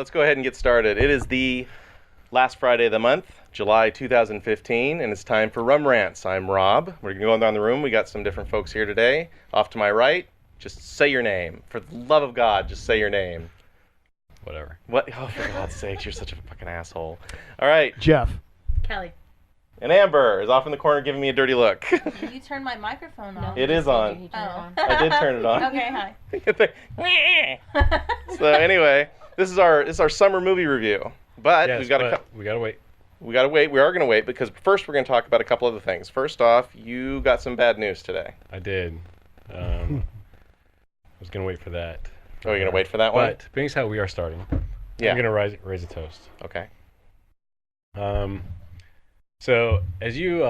let's go ahead and get started. It is the last Friday of the month, July 2015, and it's time for Rants. I'm Rob. We're going down the room. We got some different folks here today. Off to my right, just say your name. For the love of God, just say your name. Whatever. What? Oh, for God's sakes, you're such a fucking asshole. All right. Jeff. Kelly. And Amber is off in the corner giving me a dirty look. You turned my microphone on. It is on. Oh. I did turn it on. Okay, hi. So anyway, this is our summer movie review. But yes, we gotta wait. We gotta wait. We are gonna wait because first we're gonna talk about a couple other things. First off, you got some bad news today. I did. I was gonna wait for that. Oh, you're gonna wait for that one? But being as how we are starting, yeah. I'm gonna raise a toast. Okay. So as you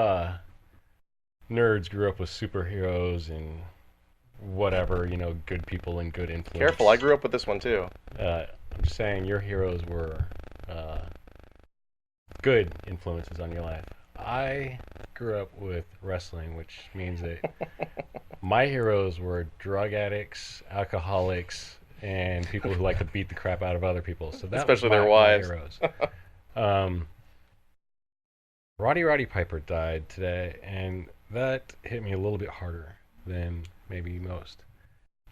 nerds grew up with superheroes and whatever, good people and good influence. Careful, I grew up with this one too. I'm just saying your heroes were good influences on your life. I grew up with wrestling, which means that my heroes were drug addicts, alcoholics, and people who like to beat the crap out of other people. So that especially was their wives. My heroes. Roddy Piper died today, and that hit me a little bit harder than maybe most.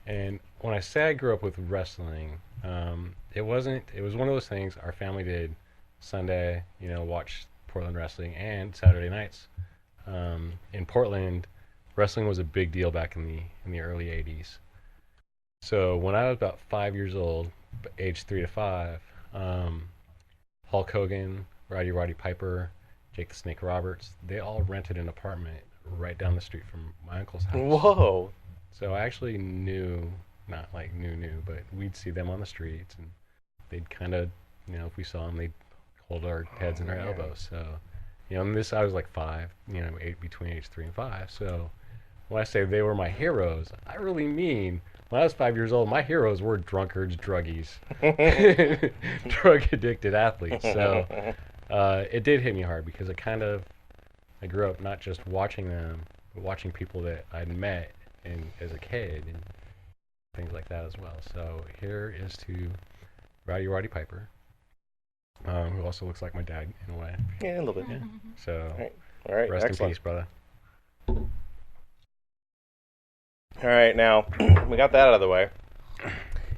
And when I say I grew up with wrestling, it was one of those things our family did Sunday, watch Portland wrestling, and Saturday nights. In Portland, wrestling was a big deal back in the early 80s. So when I was about 5 years old, age 3 to 5, Hulk Hogan, Roddy Piper, Jake the Snake Roberts, they all rented an apartment right down the street from my uncle's house. Whoa. So I actually knew, not like knew, but we'd see them on the streets, and they'd kind of, if we saw them, they'd hold our heads in our elbows. So, and this, I was like 5, between age 3 and 5. So when I say they were my heroes, I really mean when I was 5 years old, my heroes were drunkards, druggies, drug-addicted athletes. So it did hit me hard because I grew up not just watching them, but watching people that I'd met as a kid and things like that as well. So here is to Roddy Piper, who also looks like my dad in a way. Yeah, a little bit. Yeah. So all right. Rest Excellent. in peace, brother. All right, now we got that out of the way,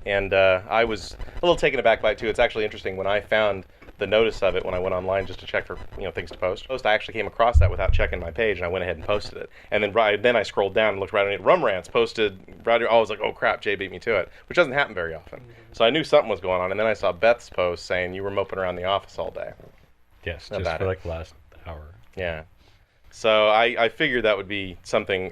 and I was a little taken aback by it too. It's actually interesting when I found the notice of it when I went online just to check for things to post. I actually came across that without checking my page, and I went ahead and posted it. And then I scrolled down and looked right on it. Rants posted. I was like, oh crap, Jay beat me to it, which doesn't happen very often. So I knew something was going on, and then I saw Beth's post saying you were moping around the office all day. Yes, just for like the last hour. Yeah. So I figured that would be something.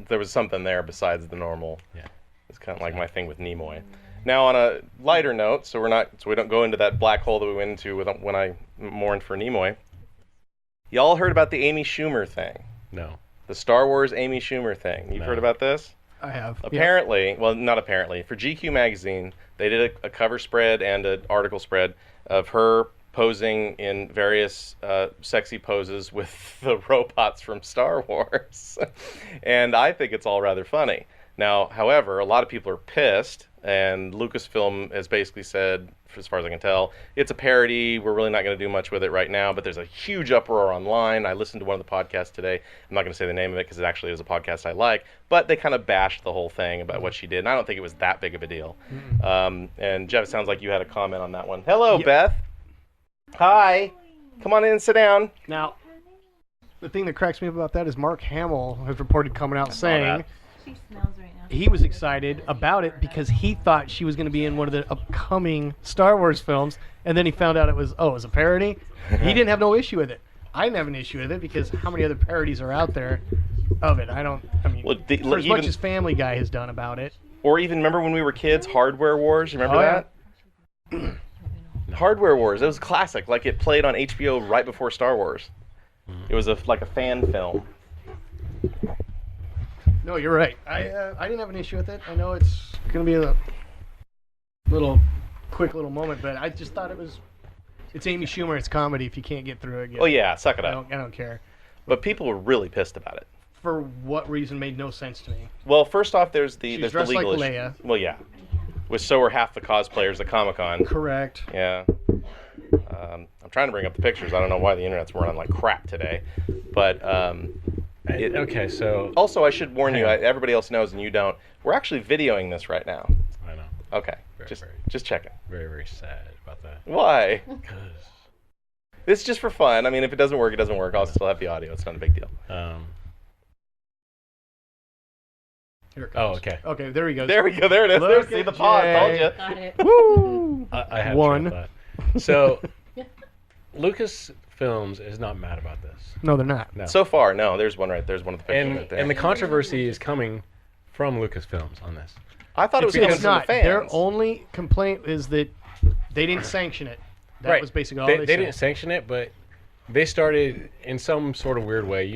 There was something there besides the normal. Yeah. It's kind of like my thing with Nimoy. Now, on a lighter note, so we don't go into that black hole that we went into when I mourned for Nimoy. Y'all heard about the Amy Schumer thing? No. The Star Wars Amy Schumer thing. You've heard about this? I have. Apparently, well, not apparently. For GQ magazine, they did a cover spread and an article spread of her posing in various sexy poses with the robots from Star Wars. And I think it's all rather funny. Now, however, a lot of people are pissed, and Lucasfilm has basically said, as far as I can tell, it's a parody. We're really not going to do much with it right now, but there's a huge uproar online. I listened to one of the podcasts today. I'm not going to say the name of it because it actually is a podcast I like, but they kind of bashed the whole thing about what she did, and I don't think it was that big of a deal. And Jeff, it sounds like you had a comment on that one. Hello, Beth. Hi. Come on in and sit down. Now, the thing that cracks me up about that is Mark Hamill has reported coming out saying She smells right now. he was excited about it because he thought she was going to be in one of the upcoming Star Wars films, and then he found out it was a parody. He didn't have no issue with it. I didn't have an issue with it because how many other parodies are out there of it? For as much as Family Guy has done about it. Or even, remember when we were kids, Hardware Wars? You remember that? Yeah. Hardware Wars. It was classic. Like, it played on HBO right before Star Wars. It was like a fan film. No, you're right. I didn't have an issue with it. I know it's going to be a quick little moment, but I just thought it's Amy Schumer. It's comedy. If you can't get through it, Oh yeah, suck it up. I don't care. But people were really pissed about it. For what reason made no sense to me. Well, first off, there's She's the dressed legal like issue. Leia. Well, yeah. which so were half the cosplayers at Comic-Con. Correct. Yeah. I'm trying to bring up the pictures. I don't know why the internet's running like crap today, but Okay, so also I should warn you. Hang on. Everybody else knows and you don't. We're actually videoing this right now. I know. Okay, Very, just very. just checking. Very, very sad about that. Why? Because It's just for fun. I mean, if it doesn't work, it doesn't work. I'll still have the audio. It's not a big deal. Here it Oh, comes. okay. Okay, there he goes. There we go. There it is. Look See at the pause. Jay. Told you. Got it. Woo! I have One. that. So, Lucasfilms is not mad about this. No, they're not. No. So far, no. There's one right. There's one of the pictures and right there. and the controversy is coming from Lucasfilms on this. I thought it was it's coming It's from not. the fans. Their only complaint is that they didn't sanction it. That right. was basically all they they said. didn't sanction it, but they started in some sort of weird way,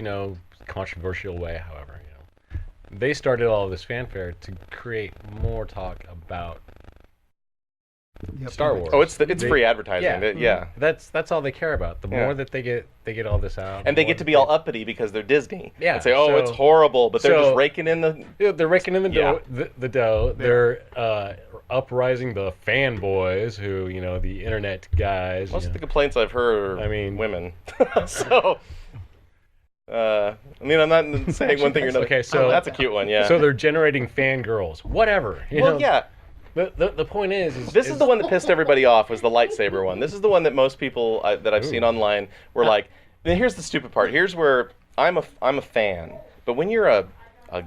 controversial way, however, They started all of this fanfare to create more talk about Yep. Star Wars. Oh, it's They- free advertising. yeah. Yeah. That's all they care about. The Yeah. more that they get all this out, And the they more get to that be all uppity because they're Disney. Yeah, And say, oh, so- it's horrible, but they're so- just raking in the. Yeah, they're raking in the Yeah. dough. The dough. They're uprising the fanboys, who the internet guys. Most of the complaints I've heard are I mean- women. So, I mean, I'm not saying one thing or another. Okay, so- that's a cute one, yeah. So they're generating fangirls. Whatever. well, yeah. The point is This is the one that pissed everybody off, was the lightsaber one. This is the one that most people that I've seen online were like, then here's the stupid part. Here's where I'm a fan. But when you're a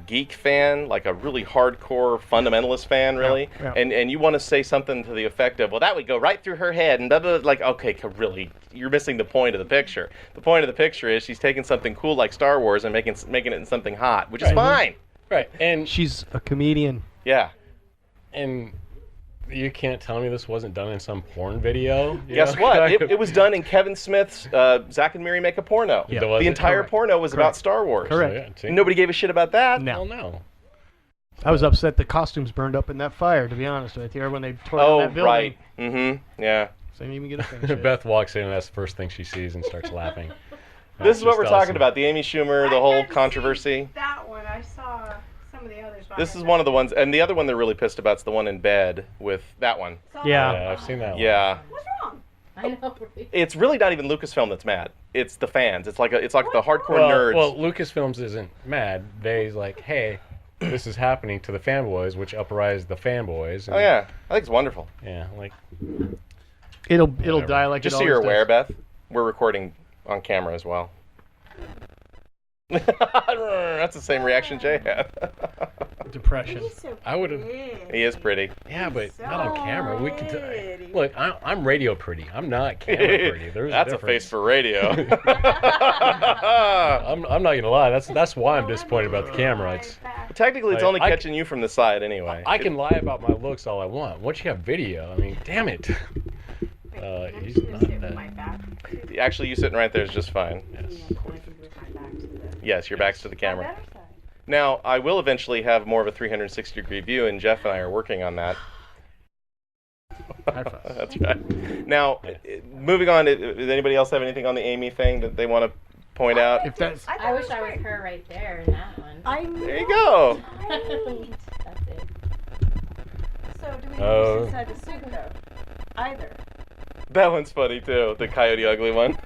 geek fan, like a really hardcore fundamentalist fan, really, Yeah. and you want to say something to the effect of, well, that would go right through her head, and blah, blah, like, okay, really, you're missing the point of the picture. The point of the picture is she's taking something cool like Star Wars and making it into something hot, which is Right. fine. right, and She's a comedian. Yeah. and you can't tell me this wasn't done in some porn video. Guess what? It was done in Kevin Smith's Zack and Miri Make a Porno. Yeah. Was The it? entire Correct. porno was about Correct. Star Wars. Correct. Yeah, see? Nobody gave a shit about that. No. Hell no. I was upset the costumes burned up in that fire, to be honest with you, when they tore down Oh, that building. right. Mm-hmm. Yeah. So I didn't even get a finish. Beth walks in and that's the first thing she sees and starts laughing. This is what Just we're talking awesome. about. The Amy Schumer, the I whole hadn't controversy. seen that one. I saw some of the others. but I This is haven't one of the ones, and the other one they're really pissed about is the one in bed with that one. saw Yeah. that Yeah, I've seen that one. Yeah. What's wrong? I know. Right? It's really not even Lucasfilm that's mad. It's the fans. It's like the hardcore Well, nerds. well, Lucasfilms isn't mad. They's like, hey, this is happening to the fanboys, which uprise the fanboys. And, oh yeah, I think it's wonderful. Yeah, like, It'll Whatever. die like Just it so you're always aware, does. Beth, we're recording on camera as well. That's the same reaction Jay had. Depression. He's so I would've- pretty. He is pretty. yeah, but So not on camera. We can pretty. look. I'm radio pretty. I'm not camera pretty. There's That's a difference. face for radio. I'm not gonna lie. That's why I'm disappointed about the camera. It's Technically, it's Like, only I- catching you from the side anyway. I can lie about my looks all I want. Once you have video, I mean, damn it. I'm He's just gonna not sit with that- my back. Actually, you sitting right there is just fine. Yes. Pointed with my back to the Yes, your back's to the camera. better side. Now, I will eventually have more of a 360-degree view, and Jeff and I are working on that. High five. That's right. Now, moving on, does anybody else have anything on the Amy thing that they want to point out? If that's thought I it wish I was great. her right there in that one. I know. There you go. That's it. So do we Oh. know who's inside the suit though? Either. That one's funny, too, the Coyote Ugly one.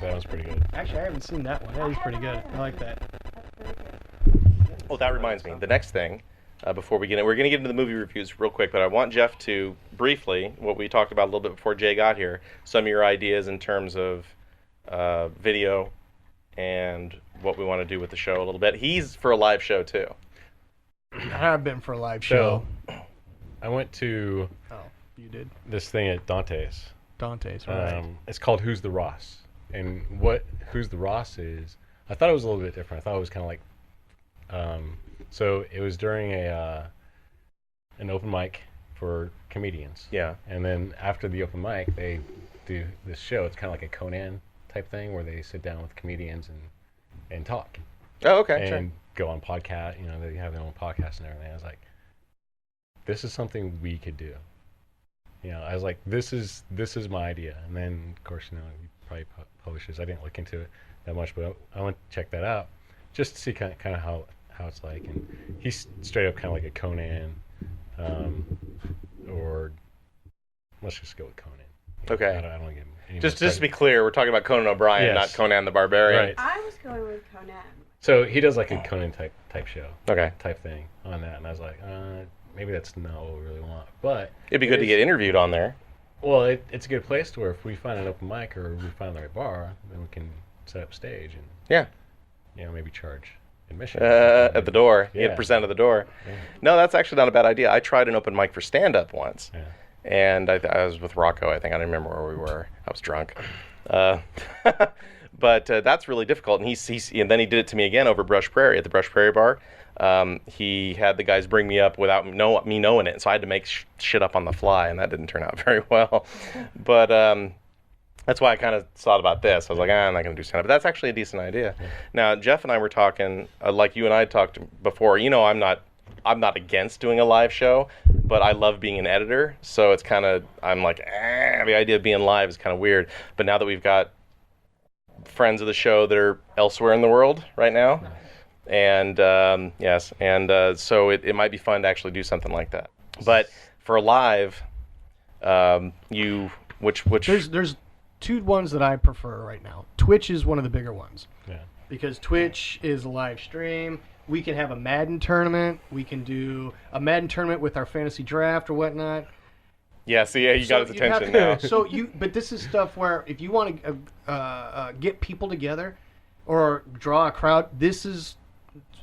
That was pretty good. actually I haven't seen that one. That is pretty good. I like that. That's very good. Oh, that reminds me. The next thing, before we get in, we're going to get into the movie reviews real quick, but I want Jeff to briefly, what we talked about a little bit before Jay got here, some of your ideas in terms of video and what we want to do with the show a little bit. He's for a live show, too. I've been for a live show. So, I went to Oh, you did. this thing at Dante's. Dante's, right? It's called Who's the Ross, and what Who's the Ross is, I thought it was a little bit different. I thought it was kind of like, so it was during an open mic for comedians, Yeah. and then after the open mic, they do this show. It's kind of like a Conan type thing where they sit down with comedians and talk Oh, okay, and go on podcast. They have their own podcast and everything. I was like, this is something we could do. I was like, this is my idea. And then, of course, he probably publishes. I didn't look into it that much, but I went to check that out just to see kind of how it's like. And he's straight up kind of like a Conan or let's just go with Conan. Okay. I don't get any Just more to be clear, we're talking about Conan O'Brien, Yes. not Conan the Barbarian. Right. I was going with Conan. So he does like a Conan type show, Okay. type thing on that, and I was like, maybe that's not what we really want. But It'd be good to get interviewed on there. well, it's a good place to where if we find an open mic or we find the right bar, then we can set up stage and Yeah. maybe charge admission At the door. Yeah. 8% of the door. Yeah. No, that's actually not a bad idea. I tried an open mic for stand-up once. Yeah. And I was with Rocco, I think. I don't remember where we were. I was drunk. But that's really difficult. And and then he did it to me again over Brush Prairie, at the Brush Prairie bar. He had the guys bring me up without me knowing it. So I had to make shit up on the fly, and that didn't turn out very well. But that's why I kind of thought about this. I was like, I'm not going to do stand-up. But that's actually a decent idea. Yeah. Now, Jeff and I were talking, like you and I talked before. I'm not against doing a live show, but I love being an editor. So it's kind of, I'm like, the idea of being live is kind of weird. But now that we've got friends of the show that are elsewhere in the world right now, and so it might be fun to actually do something like that. But for live, which There's two ones that I prefer right now. Twitch is one of the bigger ones. Yeah. Because Twitch is a live stream. We can have a Madden tournament. We can do a Madden tournament with our fantasy draft or whatnot. Yeah, see, you got his you have attention to- now. But this is stuff where if you want to get people together or draw a crowd, this is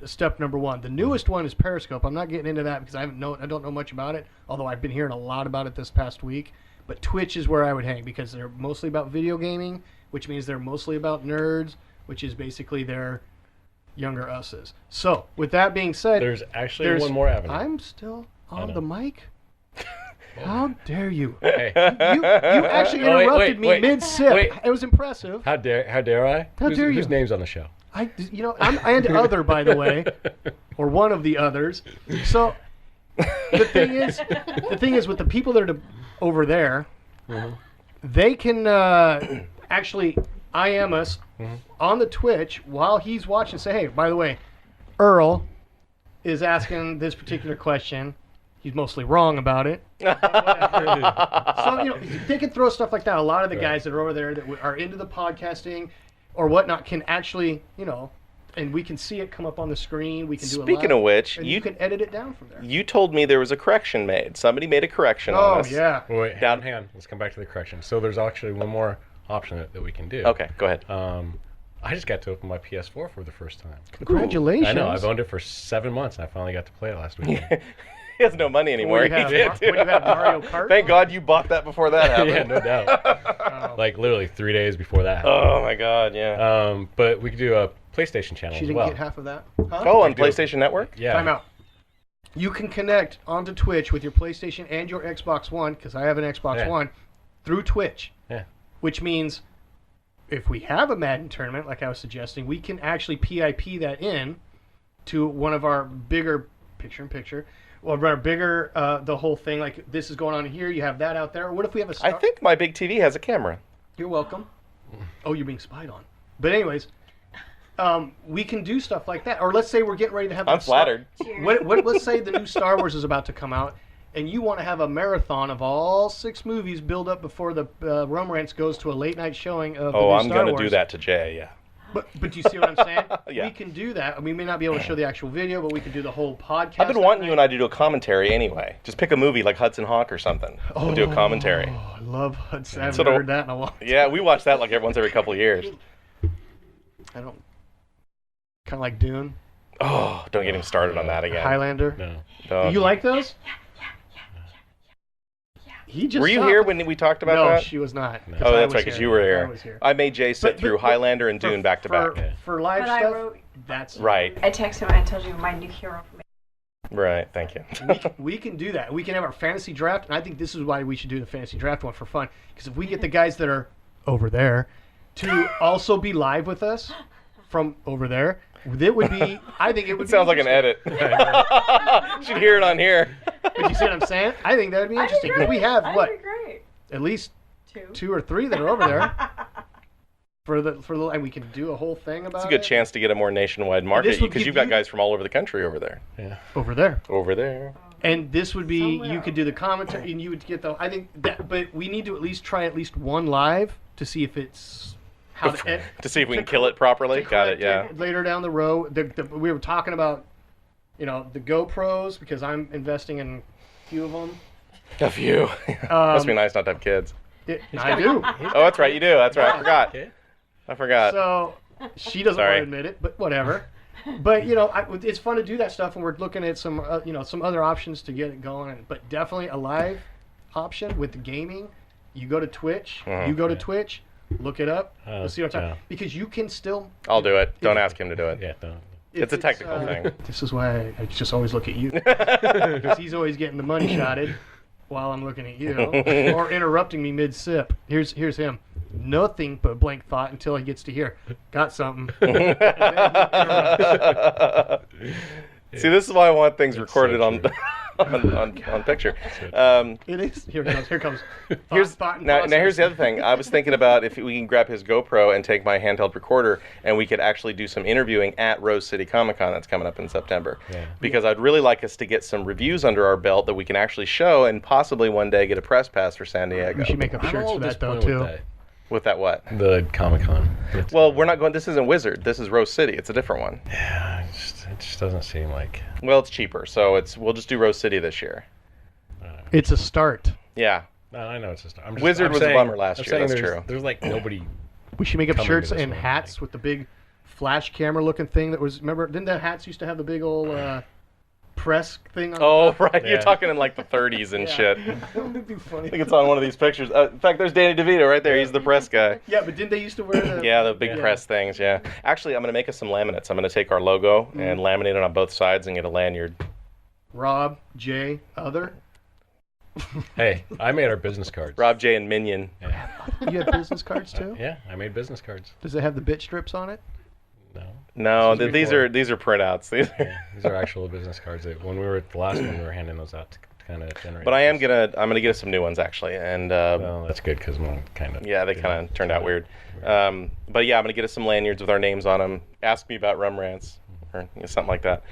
step number one. The newest one is Periscope. I'm not getting into that because I don't know much about it, although I've been hearing a lot about it this past week. But Twitch is where I would hang because they're mostly about video gaming, which means they're mostly about nerds, which is basically their younger us's. So, with that being said, There's actually one more avenue. I'm still on the mic. How dare you? Hey. You actually Oh, wait, interrupted me wait. mid-sip. Wait. It was impressive. How dare I? How dare you? Whose name's on the show? I'm and other, by the way, or one of the others. So the thing is with the people that are over there, they can actually IM us on the Twitch while he's watching. Say, hey, by the way, Earl is asking this particular question. He's mostly wrong about it. So, they can throw stuff like that. A lot of the guys that are over there that are into the podcasting or whatnot can actually, and we can see it come up on the screen. We can do it live. Speaking of which, and you can edit it down from there. You told me there was a correction made. Somebody made a correction on us. Oh, yeah. Wait, hang on. Let's come back to the correction. So there's actually one more option that we can do. Okay, go ahead. I just got to open my PS4 for the first time. Congratulations. I know. I've owned it for 7 months, and I finally got to play it last week. He has no money anymore. When you have Mario Kart? Thank God you bought that before that happened. Yeah, no doubt. Like literally 3 days before that happened. Oh my God, yeah. But we could do a PlayStation channel She as didn't well. get half of that. Huh? Oh, on do. PlayStation Network? Yeah. Time out. You can connect onto Twitch with your PlayStation and your Xbox One, because I have an Xbox One, through Twitch. Yeah. Which means if we have a Madden tournament, like I was suggesting, we can actually PIP that in to one of our bigger picture-in-picture, or our bigger, the whole thing, like this is going on here, you have that out there. What if we have a I think my big TV has a camera. You're welcome. Oh, you're being spied on. But anyways, we can do stuff like that. Or let's say we're getting ready to have... I'm flattered. Let's say the new Star Wars is about to come out, and you want to have a marathon of all 6 movies build up before the Rants goes to a late night showing of the new I'm Star going Wars. to do that to Jay, yeah. But do you see what I'm saying? Yeah. We can do that. We may not be able to show the actual video, but we can do the whole podcast. I've been wanting you and I to do a commentary anyway. Just pick a movie like Hudson Hawk or something. We'll do a commentary. Oh, I love Hudson. I So haven't heard that in a while. Yeah, we watch that like once every couple of years. I don't... Kind of like Dune. Oh, don't get him started on that again. Highlander. No. Oh. You like those? He just Were you saw here it. when we talked about No, that? she was not. No. I Oh, that's was right, because here. you were I here. was here. I made Jay sit But- through but- Highlander and Dune back to back. For live But I stuff, wrote, that's Right, I texted him and I told you my new hero for me. right. Thank you. we can do that. We can have our fantasy draft, and I think this is why we should do the fantasy draft one for fun. Because if we get the guys that are over there to also be live with us from over there, that would be. I think it would. It sounds like an edit. Should hear it on here. But you see what I'm saying? I think that would be interesting. Because we have That'd what be great. at least Two. 2 or 3 that are over there. And we can do a whole thing about It's a good it. chance to get a more nationwide market this would because give you've got you- guys from all over the country over there. Yeah. Over there. Over there. And this would be, Somewhere you could do the commentary, and you would get the, I think that, but we need to at least try at least one live to see if it's, how to see if we can kill it properly. Got it, yeah. Later down the road, we were talking about, the GoPros, because I'm investing in a few of them. A few. Must be nice not to have kids. I do. Oh, that's right, you do. That's right, I forgot. Okay. I forgot. So, she doesn't want Sorry. to admit it, but whatever. But it's fun to do that stuff, and we're looking at some some other options to get it going. But definitely a live option with the gaming. You go to Twitch. Mhm. You go to Twitch. Look it up. You'll see what I'm talking. yeah. Because you can still. I'll do it. Don't ask him to do it. Yeah, don't. It's a technical thing. This is why I just always look at you, because he's always getting the money shotted while I'm looking at you, or interrupting me mid-sip. Here's him. Nothing but blank thought until he gets to here. Got something. See, this is why I want things It's recorded so on, true. on picture. It is. Here comes. Now here's the other thing. I was thinking about if we can grab his GoPro and take my handheld recorder, and we could actually do some interviewing at Rose City Comic Con that's coming up in September. Yeah. Because I'd really like us to get some reviews under our belt that we can actually show, and possibly one day get a press pass for San Diego. We should make up I'm a shirts little for that though disappointed too. with that. With that what? The Comic-Con. Well, we're not going. This isn't Wizard. This is Rose City. It's a different one. Yeah, it just doesn't seem like. Well, it's cheaper, so we'll just do Rose City this year. It's a start. Yeah. No, I know it's just. Wizard was a bummer last year, that's there's, true. There's like nobody. We should make up Coming to shirts this and one, hats like- with the big flash camera looking thing that was. Remember? Didn't the hats used to have the big old press thing on? Oh, the top? right. You're Yeah. talking in like the 30s and Yeah. shit. That would be funny. I think it's on one of these pictures. In fact, there's Danny DeVito right there. He's the press guy. Yeah, but didn't they used to wear the? Yeah, the big Yeah. press things, yeah. Actually, I'm going to make us some laminates. I'm going to take our logo and laminate it on both sides and get a lanyard. Rob, Jay, other. Hey, I made our business cards. Rob J. and Minion. Yeah. You have business cards too? Yeah, I made business cards. Does it have the bit strips on it? No. No, This is these before. are printouts. These are. Yeah, these are actual business cards. When we were at the last one, we were handing those out to kind of generate. But I'm gonna get us some new ones actually, and Well, that's good because mine kind of. yeah, they kind of turned out weird. But yeah, I'm gonna get us some lanyards with our names on them. Ask me about rum rants or something like that.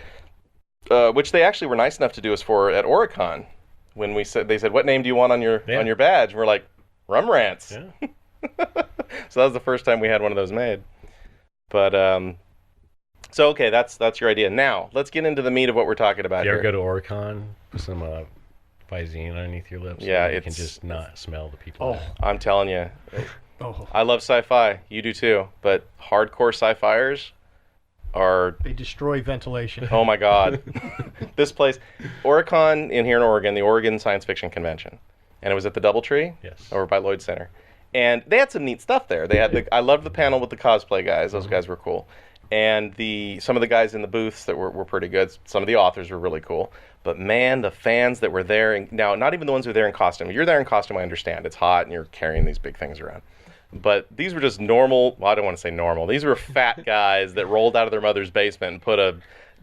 Which they actually were nice enough to do us for at Oricon, when they said, "What name do you want on your badge?" And we're like, "Rum rants." Yeah. So that was the first time we had one of those made. But so okay, that's your idea. Now let's get into the meat of what we're talking about You ever here. go to Oricon with some Visine underneath your lips? Yeah, and you can it's- just not smell the people. Oh. there. I'm telling you, Oh, I love sci-fi. You do too. But hardcore sci-fiers are, they destroy ventilation. oh my god. This place, Oricon here in Oregon, the Oregon Science Fiction Convention, and it was at the DoubleTree Yes. over by Lloyd Center, and they had some neat stuff there. They had I loved the panel with the cosplay guys. Those guys were cool, and some of the guys in the booths that were pretty good. Some of the authors were really cool. But man, the fans that were there, and now not even the ones who are there in costume. If you're there in costume, I understand. It's hot and you're carrying these big things around. But these were just normal, well, I don't want to say normal. These were fat guys that rolled out of their mother's basement and put a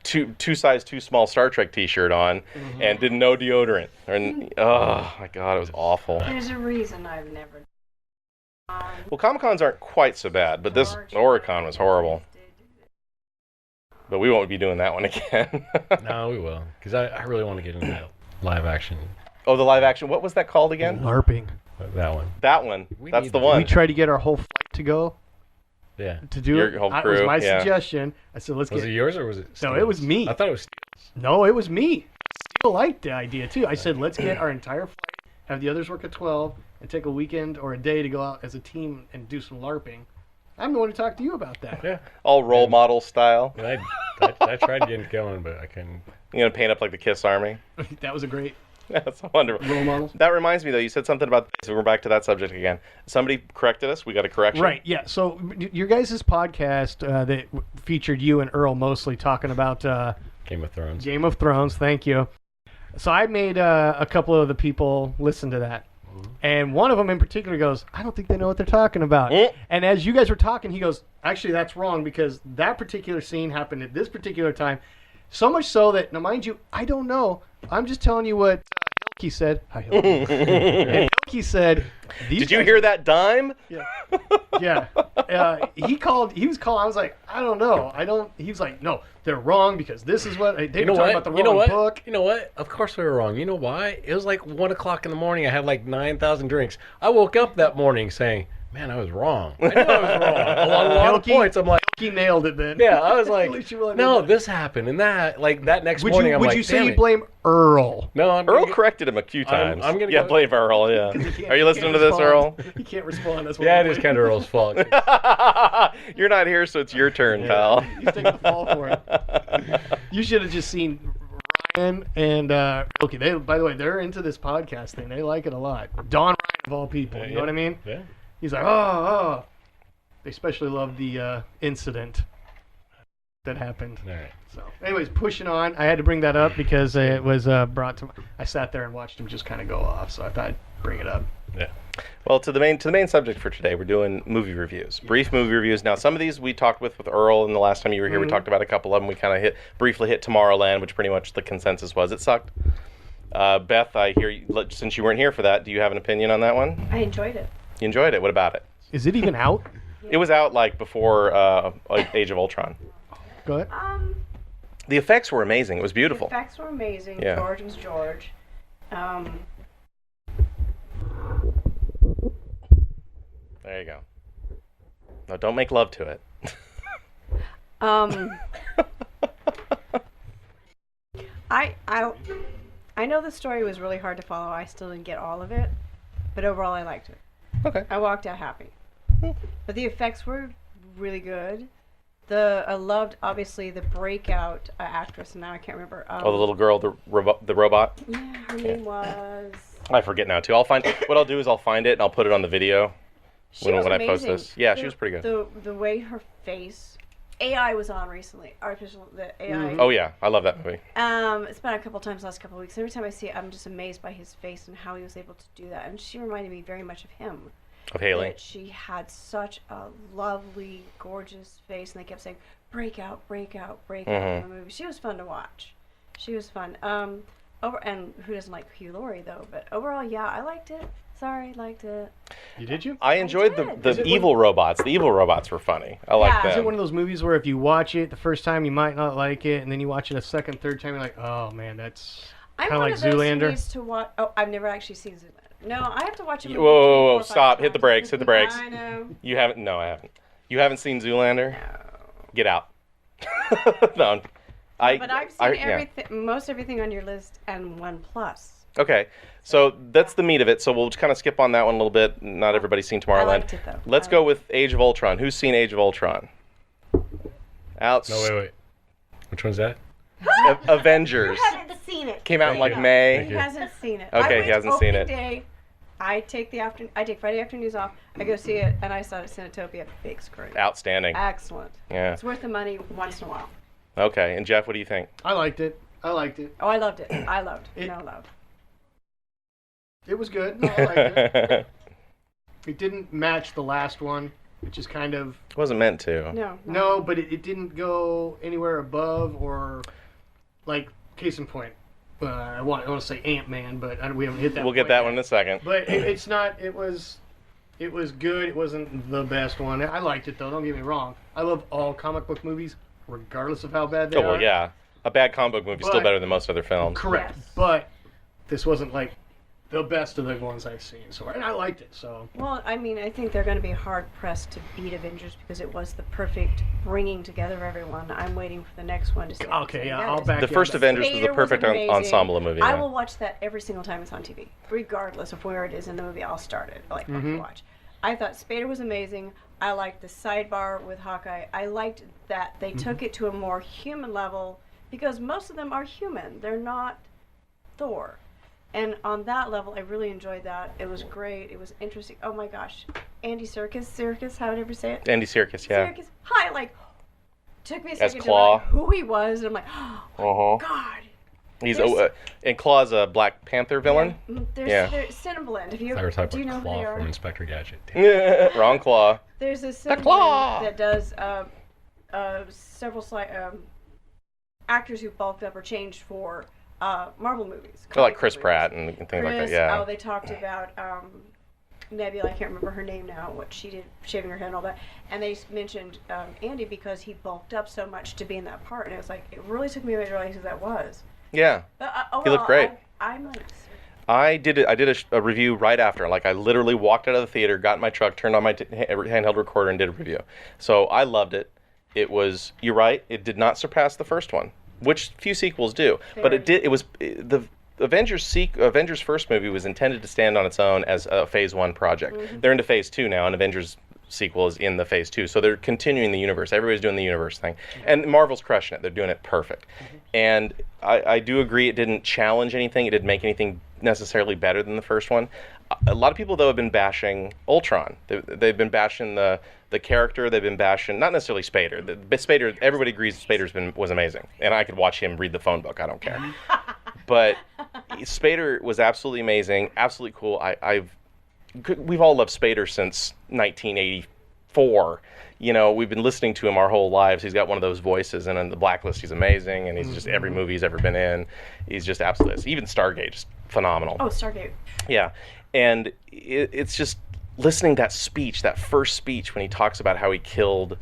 two size too small Star Trek t-shirt on and did no deodorant. And oh my god, it was awful. There's a reason I've never. Well, Comic-Cons aren't quite so bad, but this Oricon was horrible. But we won't be doing that one again. No, we will, because I really want to get into that live action. Oh, the live action. What was that called again? LARPing. That one. That one. We That's need the that. one. We tried to get our whole flight to go Yeah. to do Your it. whole It was crew, my yeah. suggestion. I said, let's Was get. it yours or was it? No, it was Steve's? me. I thought it was. Steve's. No, it was me. Steve liked the idea too. I said, let's get our entire flight, have the others work at 12, and take a weekend or a day to go out as a team and do some LARPing. I'm the one to talk to you about that. Yeah. All role model style. And I tried getting it going, but I couldn't. You know, paint up like the Kiss Army. That was a great That's wonderful. role model. That reminds me, though, you said something about this. We're back to that subject again. Somebody corrected us. We got a correction. Right, yeah. So your guys' podcast that featured you and Earl mostly talking about Game of Thrones. Game of Thrones. Thank you. So I made a couple of the people listen to that. And one of them in particular goes, I don't think they know what they're talking about. Mm. And as you guys were talking, he goes, actually, that's wrong because that particular scene happened at this particular time. So much so that, now mind you, I don't know. I'm just telling you what Hilke said. Hi, Hilke. And He said, Did you hear that dime? Yeah. Yeah. He was calling. I was like, I don't know. He was like, no, they're wrong because this is what they You know were talking what? about the You know wrong what? book. You know what? Of course we were wrong. You know why? It was like 1 o'clock in the morning. I had like 9,000 drinks. I woke up that morning saying, man, I was wrong. I knew I was wrong. Along a lot of Hilke- points, I'm like, He nailed it then. yeah, I was At like, least you really no, did. this happened and that. Like that next Would morning, you I'm would like, you say damn you it. blame Earl? No, I'm Earl gonna- corrected him a few times. I'm gonna yeah, go- blame Earl. Yeah. Are you listening to this, Earl? He can't respond. That's what Yeah, I'm it is blaming. kind of Earl's fault. You're not here, so it's your turn, pal. He's taking the fall for it. You should have just seen Ryan and okay. By the way, they're into this podcast thing. They like it a lot. Don Ryan of all people. You know what I mean? Yeah. He's like, oh. They especially love the incident that happened. All right. So, anyways, pushing on. I had to bring that up because it was brought to. I sat there and watched him just kind of go off. So I thought I'd bring it up. Yeah. Well, to the main subject for today, we're doing movie reviews, brief movie reviews. Now, some of these we talked with Earl, and the last time you were here, we talked about a couple of them. We kind of briefly hit Tomorrowland, which pretty much the consensus was it sucked. Beth, I hear you, since you weren't here for that, do you have an opinion on that one? I enjoyed it. You enjoyed it. What about it? Is it even out? It was out like before Age of Ultron. Go ahead. The effects were amazing. It was beautiful. The effects were amazing. Yeah. George was George. There you go. No, don't make love to it. I know the story was really hard to follow. I still didn't get all of it, but overall I liked it. Okay. I walked out happy. But the effects were really good. I loved obviously the breakout actress, and now I can't remember. Oh, the little girl, the robot. Yeah, her name was. I forget now too. What I'll do is I'll find it and I'll put it on the video She was when I post amazing. this. Yeah, she was pretty good. The way her face, AI was on recently. The AI. Oh yeah, I love that movie. It's been a couple times last couple of weeks. Every time I see it, I'm just amazed by his face and how he was able to do that. And she reminded me very much of him. Of Haley. That she had such a lovely, gorgeous face, and they kept saying, break out, break out, break out in the movie. She was fun to watch. She was fun. And who doesn't like Hugh Laurie, though? But overall, yeah, I liked it. Sorry, liked it. Did you? I enjoyed did. the evil robots. The evil robots were funny. I like Yeah. them. Is it one of those movies where if you watch it the first time you might not like it, and then you watch it a second, third time you're like, oh man, that's I'm kind of one like of those Zoolander? who needs to watch. Oh, I've never actually seen Zoolander. No, I have to watch it. Whoa, whoa, whoa, stop. Hit the brakes, hit the brakes. I know. You haven't? No, I haven't. You haven't seen Zoolander? No. Get out. No. But I've seen yeah. everything, most everything on your list, and OnePlus. Okay, so that's the meat of it. So we'll just kind of skip on that one a little bit. Not everybody's seen Tomorrowland. I liked it, though. Let's go with Age of Ultron. Who's seen Age of Ultron? Out. No, wait. Which one's that? Avengers. You haven't seen it. Came out in like you. May. He hasn't seen it. Okay, I went he hasn't seen it. Day, I take Friday afternoons off. I go see it, and I saw it at Cinetopia, big screen. Outstanding. Excellent. Yeah. It's worth the money once in a while. Okay, and Jeff, what do you think? I liked it. Oh, I loved it. I loved it. It- No love. It was good. No, I liked it. It didn't match the last one, which is kind of Wasn't meant to. No. but it didn't go anywhere above or like case in point. I want to say Ant-Man, but we haven't hit that. We'll get point that yet. one in a second. But it's not. It was good. It wasn't the best one. I liked it though. Don't get me wrong. I love all comic book movies, regardless of how bad they Oh, are. well, yeah. A bad comic book movie is still But- better than most other films. Correct. Yes. But this wasn't like the best of the ones I've seen. So and I liked it. So Well, I mean, I think they're going to be hard pressed to beat Avengers because it was the perfect bringing together of everyone. I'm waiting for the next one to see. okay, yeah, I'll back The you first on that. Avengers was the Spader perfect amazing. ensemble of movie. I Yeah. will watch that every single time it's on TV, regardless of where it is in the movie. I'll start it. Like to watch. I thought Spader was amazing. I liked the sidebar with Hawkeye. I liked that they took it to a more human level because most of them are human. They're not Thor. And on that level, I really enjoyed that. It was great. It was interesting. Oh my gosh. Andy Serkis, how would I ever say it? Andy Serkis, yeah. Serkis. Hi, like, took me a As second to Claw. realize who he was. And I'm like, oh, God. He's There's- and Claw's a Black Panther villain. There's Cinnamon. Have you, I were talking do you know about who they Claw are? from Inspector Gadget. Damn. Wrong Claw. There's a Claw! Cinnamon that does several actors who bulked up or changed for Marvel movies. I like comic Chris movies. Pratt and things like that. Chris, Yeah. Oh, they talked about Nebula. I can't remember her name now. What she did, shaving her head and all that. And they mentioned Andy because he bulked up so much to be in that part, and it was like it really took me away to realize who that was. Yeah. But, He looked great. I'm like, I did a review right after. Like I literally walked out of the theater, got in my truck, turned on my handheld recorder, and did a review. So I loved it. It was, you're right, it did not surpass the first one, which few sequels do. But it did. It was the Avengers first movie was intended to stand on its own as a Phase 1 project. They're into Phase 2 now, and Avengers sequel is in the Phase 2. So they're continuing the universe. Everybody's doing the universe thing. And Marvel's crushing it. They're doing it perfect. And I do agree it didn't challenge anything. It didn't make anything necessarily better than the first one. A lot of people, though, have been bashing Ultron. They've been bashing the character. They've been bashing, not necessarily Spader. Spader, everybody agrees Spader's was amazing. And I could watch him read the phone book. I don't care. But Spader was absolutely amazing, absolutely cool. We've all loved Spader since 1984. You know, we've been listening to him our whole lives. He's got one of those voices, and in The Blacklist, he's amazing, and he's just every movie he's ever been in. He's just absolutely, even Stargate, just phenomenal. oh, Stargate. Yeah, and it's just listening to that speech, that first speech when he talks about how he killed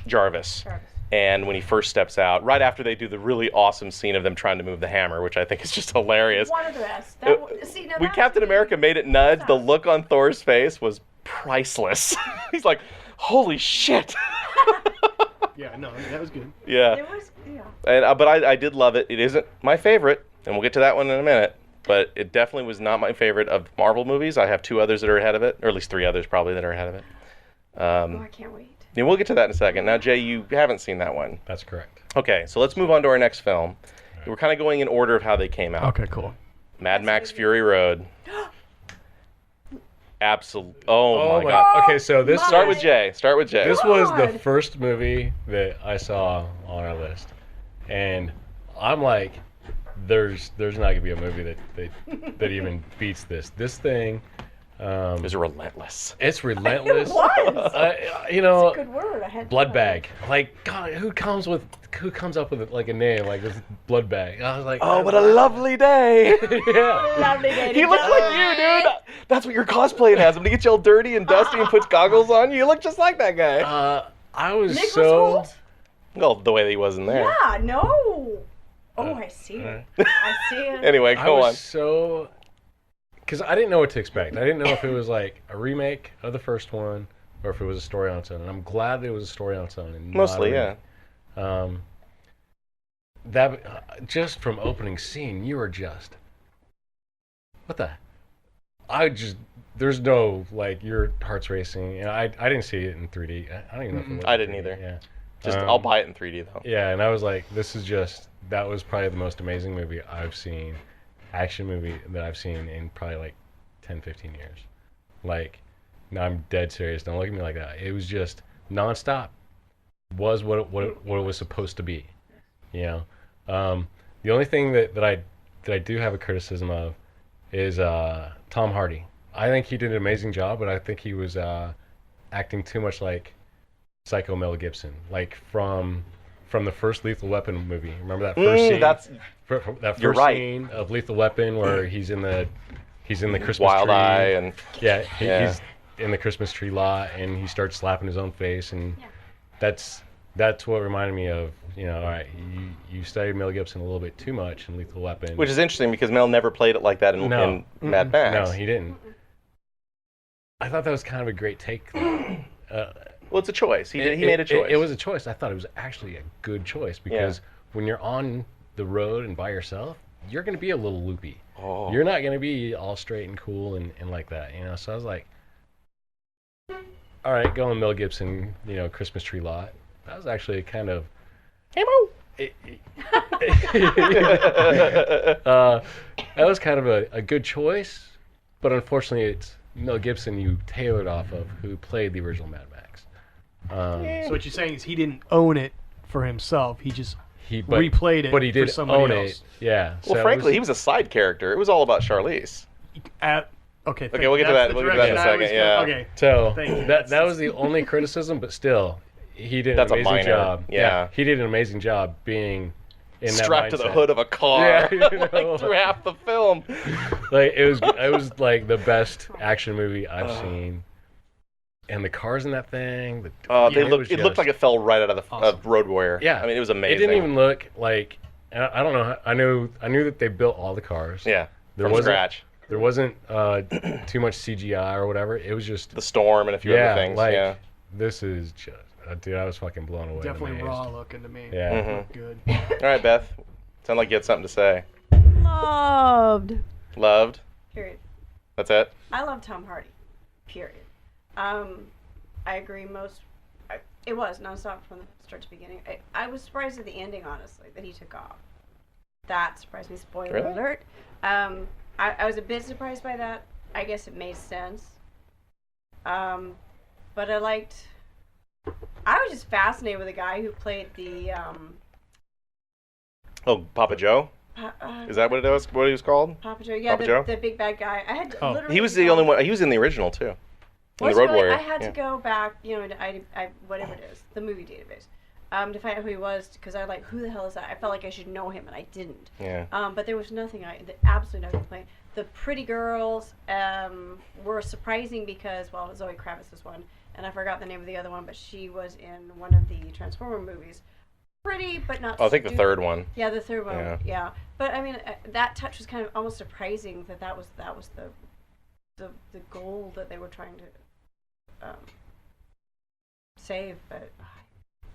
Jarvis. And when he first steps out, right after they do the really awesome scene of them trying to move the hammer, which I think is just hilarious. One of the best. When Captain America made it nudge, the look on Thor's face was priceless. He's like, holy shit. Yeah, no, that was good. Yeah. It was, yeah. And, but I did love it. It isn't my favorite, and we'll get to that one in a minute. But it definitely was not my favorite of Marvel movies. I have 2 others that are ahead of it, or at least 3 others probably that are ahead of it. Oh, I can't wait. And we'll get to that in a second. Now, Jay, you haven't seen that one. That's correct. Okay, so let's move on to our next film. We're kind of going in order of how they came out. Okay, cool. Mad Max Fury Road. Absolutely. Oh, my God. Okay, so this Start with Jay. This was the God. first movie that I saw on our list, and I'm like, there's not gonna be a movie that even beats this. This thing, It was relentless. it's relentless. It was. You know, Good word. I had blood bag. Like, God, who comes up with like a name like this, blood bag? I was like, Oh, what a lovely day. yeah. Lovely day. He looks like you, dude. That's what you're cosplaying as. When he gets you all dirty and dusty and puts goggles on you, you look just like that guy. I was Nicholas so. Hoult? Well, the way that he was in there. Yeah, no. Oh, I see it. I see it. Anyway, I go was on. so, because I didn't know what to expect. I didn't know if it was like a remake of the first one or if it was a story on its own. And I'm glad that it was a story on its own. And not Mostly, a yeah. remake. That just from opening scene, you were just, what the? There's no like your heart's racing, and I didn't see it in 3D. I don't even know if it was. I in didn't 3D, either. Yeah. Just I'll buy it in 3D though. Yeah, and I was like, that was probably the most amazing movie I've seen, action movie that I've seen in probably like 10, 15 years. Like, no, I'm dead serious. Don't look at me like that. It was just nonstop. Was what it was supposed to be. You know, the only thing that I do have a criticism of is Tom Hardy. I think he did an amazing job, but I think he was acting too much like Psycho Mel Gibson, like from the first Lethal Weapon movie. Remember that first scene? That you're first right. scene of Lethal Weapon where he's in the Christmas Wild tree. Eye and Yeah, he's in the Christmas tree lot and he starts slapping his own face, and that's what reminded me of, you know, all right, you studied Mel Gibson a little bit too much in Lethal Weapon. which is interesting because Mel never played it like that in Mad Max. No, he didn't. I thought that was kind of a great take. Well, it's a choice. He made a choice. It was a choice. I thought it was actually a good choice because when you're on the road and by yourself, you're going to be a little loopy. Oh. You're not going to be all straight and cool and like that, you know? So I was like, all right, going Mel Gibson, you know, Christmas tree lot. That was actually kind of... Hey, Mo! That was kind of a good choice, but unfortunately it's Mel Gibson you tailored off of, who played the original Mad Max. So what you're saying is he didn't own it for himself. He just But replayed it but he for did somebody own else. it. Yeah. Well, frankly, he was a side character. It was all about Charlize. Okay, Okay, we'll get to that. We'll get to that in a second. Yeah. Okay. So Thank you. that was the only criticism, but still, he did an That's a amazing minor, job. yeah. He did an amazing job being in strapped to that the mindset. hood of a car Yeah, you know. like through half the film. Like it was like the best action movie I've seen. And the cars in that thing, It looked like it fell right out of the Awesome. of Road Warrior. Yeah, I mean, it was amazing. It didn't even look like I don't know. I knew that they built all the cars. Yeah, There from wasn't- scratch. There wasn't too much CGI or whatever. It was just The storm and a few other things. like yeah. this is just dude. I was fucking blown away. and Definitely amazed. raw looking to me. Yeah. Mhm. Looked good. All right, Beth. Sound like you had something to say. Loved. Loved. Period. That's it. I love Tom Hardy. Period. I agree it was nonstop from the start to beginning. I was surprised at the ending, honestly, that he took off. That surprised me. Spoiler Really? alert. I was a bit surprised by that. I guess it made sense. But I was just fascinated with the guy who played the Oh, Papa Joe. Is that what it was? What he was called? Papa Joe? Yeah, Papa Joe? the big bad guy. I had to literally. He was the only one. He was in the original too. In Was the Road really? Warrior. I had yeah. to go back, I whatever it is, the movie database, to find out who he was, because I like, who the hell is that? I felt like I should know him, and I didn't. Yeah. But there was absolutely no complaint. The pretty girls were surprising because, well, Zoe Kravitz is one, and I forgot the name of the other one, but she was in one of the Transformer movies. Pretty, but not. Oh, I think the stupid. third one. Yeah, the third one. Yeah. Yeah, but I mean, that touch was kind of almost surprising that was the goal that they were trying to save. But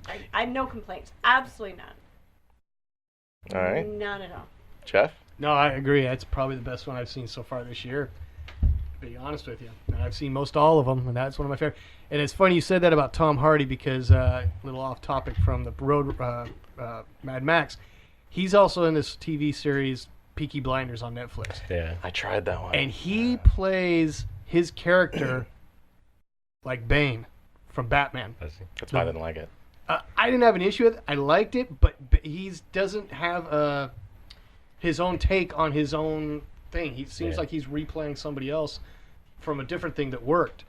I had no complaints. Absolutely none. All right. None at all. Jeff. No, I agree. That's probably the best one I've seen so far this year. To be honest with you, and I've seen most all of them, and that's one of my favorite. And it's funny you said that about Tom Hardy because a little off topic from the road Mad Max. He's also in this TV series Peaky Blinders on Netflix, Yeah. I tried that one. and he plays his character like Bane from Batman. That's why I didn't like it. I didn't have an issue with it. I liked it, but he doesn't have his own take on his own thing. He seems like he's replaying somebody else from a different thing that worked.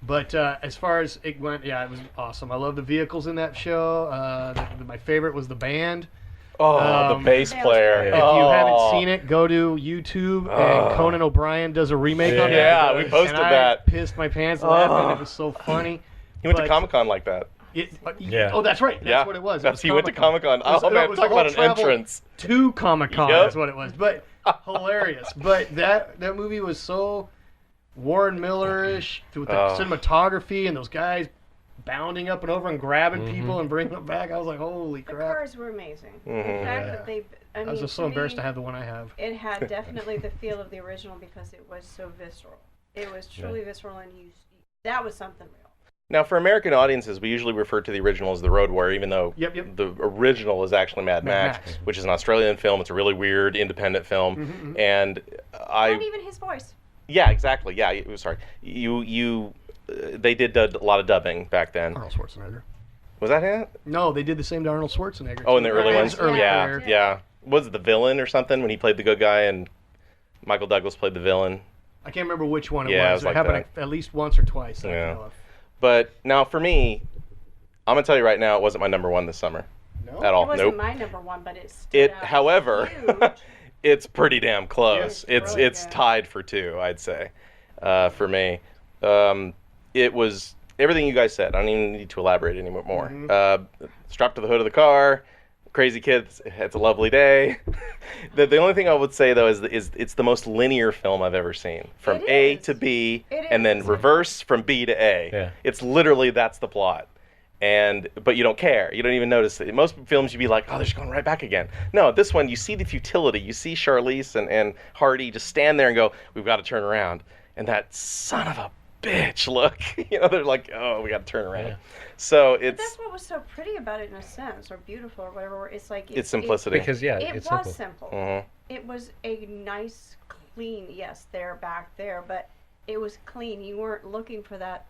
But as far as it went, yeah, it was awesome. I love the vehicles in that show. My favorite was the band. Oh, the bass player. If Oh. you haven't seen it, go to YouTube, and Conan O'Brien does a remake on it. Yeah, we posted and that. I pissed my pants laughing. It was so funny. He went to But- Comic-Con like that. Yeah. Oh, that's right. That's Yeah. what it was. He went to Comic-Con. It was- Oh, no, man, it was talk the whole about an travel entrance. to Comic-Con. Yep. That's what it was. But hilarious. But that movie was so Warren Miller-ish with the cinematography and those guys bounding up and over and grabbing people and bringing them back. I was like, holy The crap. cars were amazing. Mhm. The fact that they. I I was mean, just so to embarrassed me, to have the one I have. It had definitely the feel of the original because it was so visceral. It was truly visceral, and that was something real. Now, for American audiences, we usually refer to the original as The Road Warrior, even though Yep. the original is actually Mad Max, Max. which is an Australian film. It's a really weird, independent film. And Not even his voice. Yeah, exactly. Yeah, sorry. They did a lot of dubbing back then. Arnold Schwarzenegger. Was that it? No, they did the same to Arnold Schwarzenegger. Oh, in the too. early In ones? his early yeah, career. yeah. Was it the villain or something when he played the good guy and Michael Douglas played the villain? I can't remember which one it Yeah, it was. was like happened at least once or twice. that I Yeah. know of. But now for me, I'm going to tell you right now, it wasn't my number one this summer No? at all. It wasn't Nope. my number one, but it stood out However, huge. it's pretty damn close. Yeah, it's really it's good. tied for two, I'd say, for me. It was everything you guys said. I don't even need to elaborate anymore. Strapped to the hood of the car, crazy kid. It's a lovely day. The only thing I would say though is it's the most linear film I've ever seen, from It A is. to B, It and then is. reverse from B to A. Yeah. It's literally that's the plot. But you don't care. You don't even notice it. In most films, you'd be like, oh, they're just going right back again. No, this one, you see the futility. You see Charlize and Hardy just stand there and go, we've got to turn around. And that son of a bitch look. They're like, oh, we got to turn around. Yeah. So But it's that's what was so pretty about it in a sense, or beautiful, or whatever. It's like it's simplicity. Because It it's was simple. simple. Mhm. It was a nice, clean. Yes, they're back there, but it was clean. You weren't looking for that,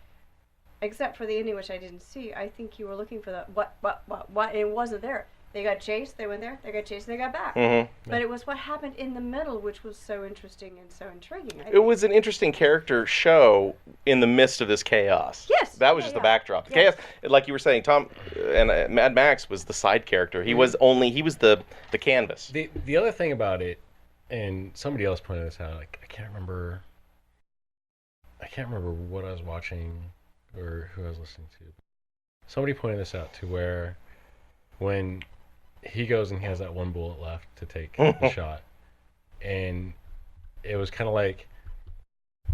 except for the ending, which I didn't see. I think you were looking for that. What? It wasn't there. They got chased, they went there, they got chased, they got back. Mm-hmm. But it was what happened in the middle which was so interesting and so intriguing. I It think. was an interesting character show in the midst of this chaos. Yes. That was Yeah, just the yeah. backdrop. The Yes. chaos, like you were saying, Tom and Mad Max was the side character. He was the canvas. The other thing about it, and somebody else pointed this out. Like I can't remember what I was watching or who I was listening to. Somebody pointed this out to where when he goes and he has that one bullet left to take the shot, and it was kind of like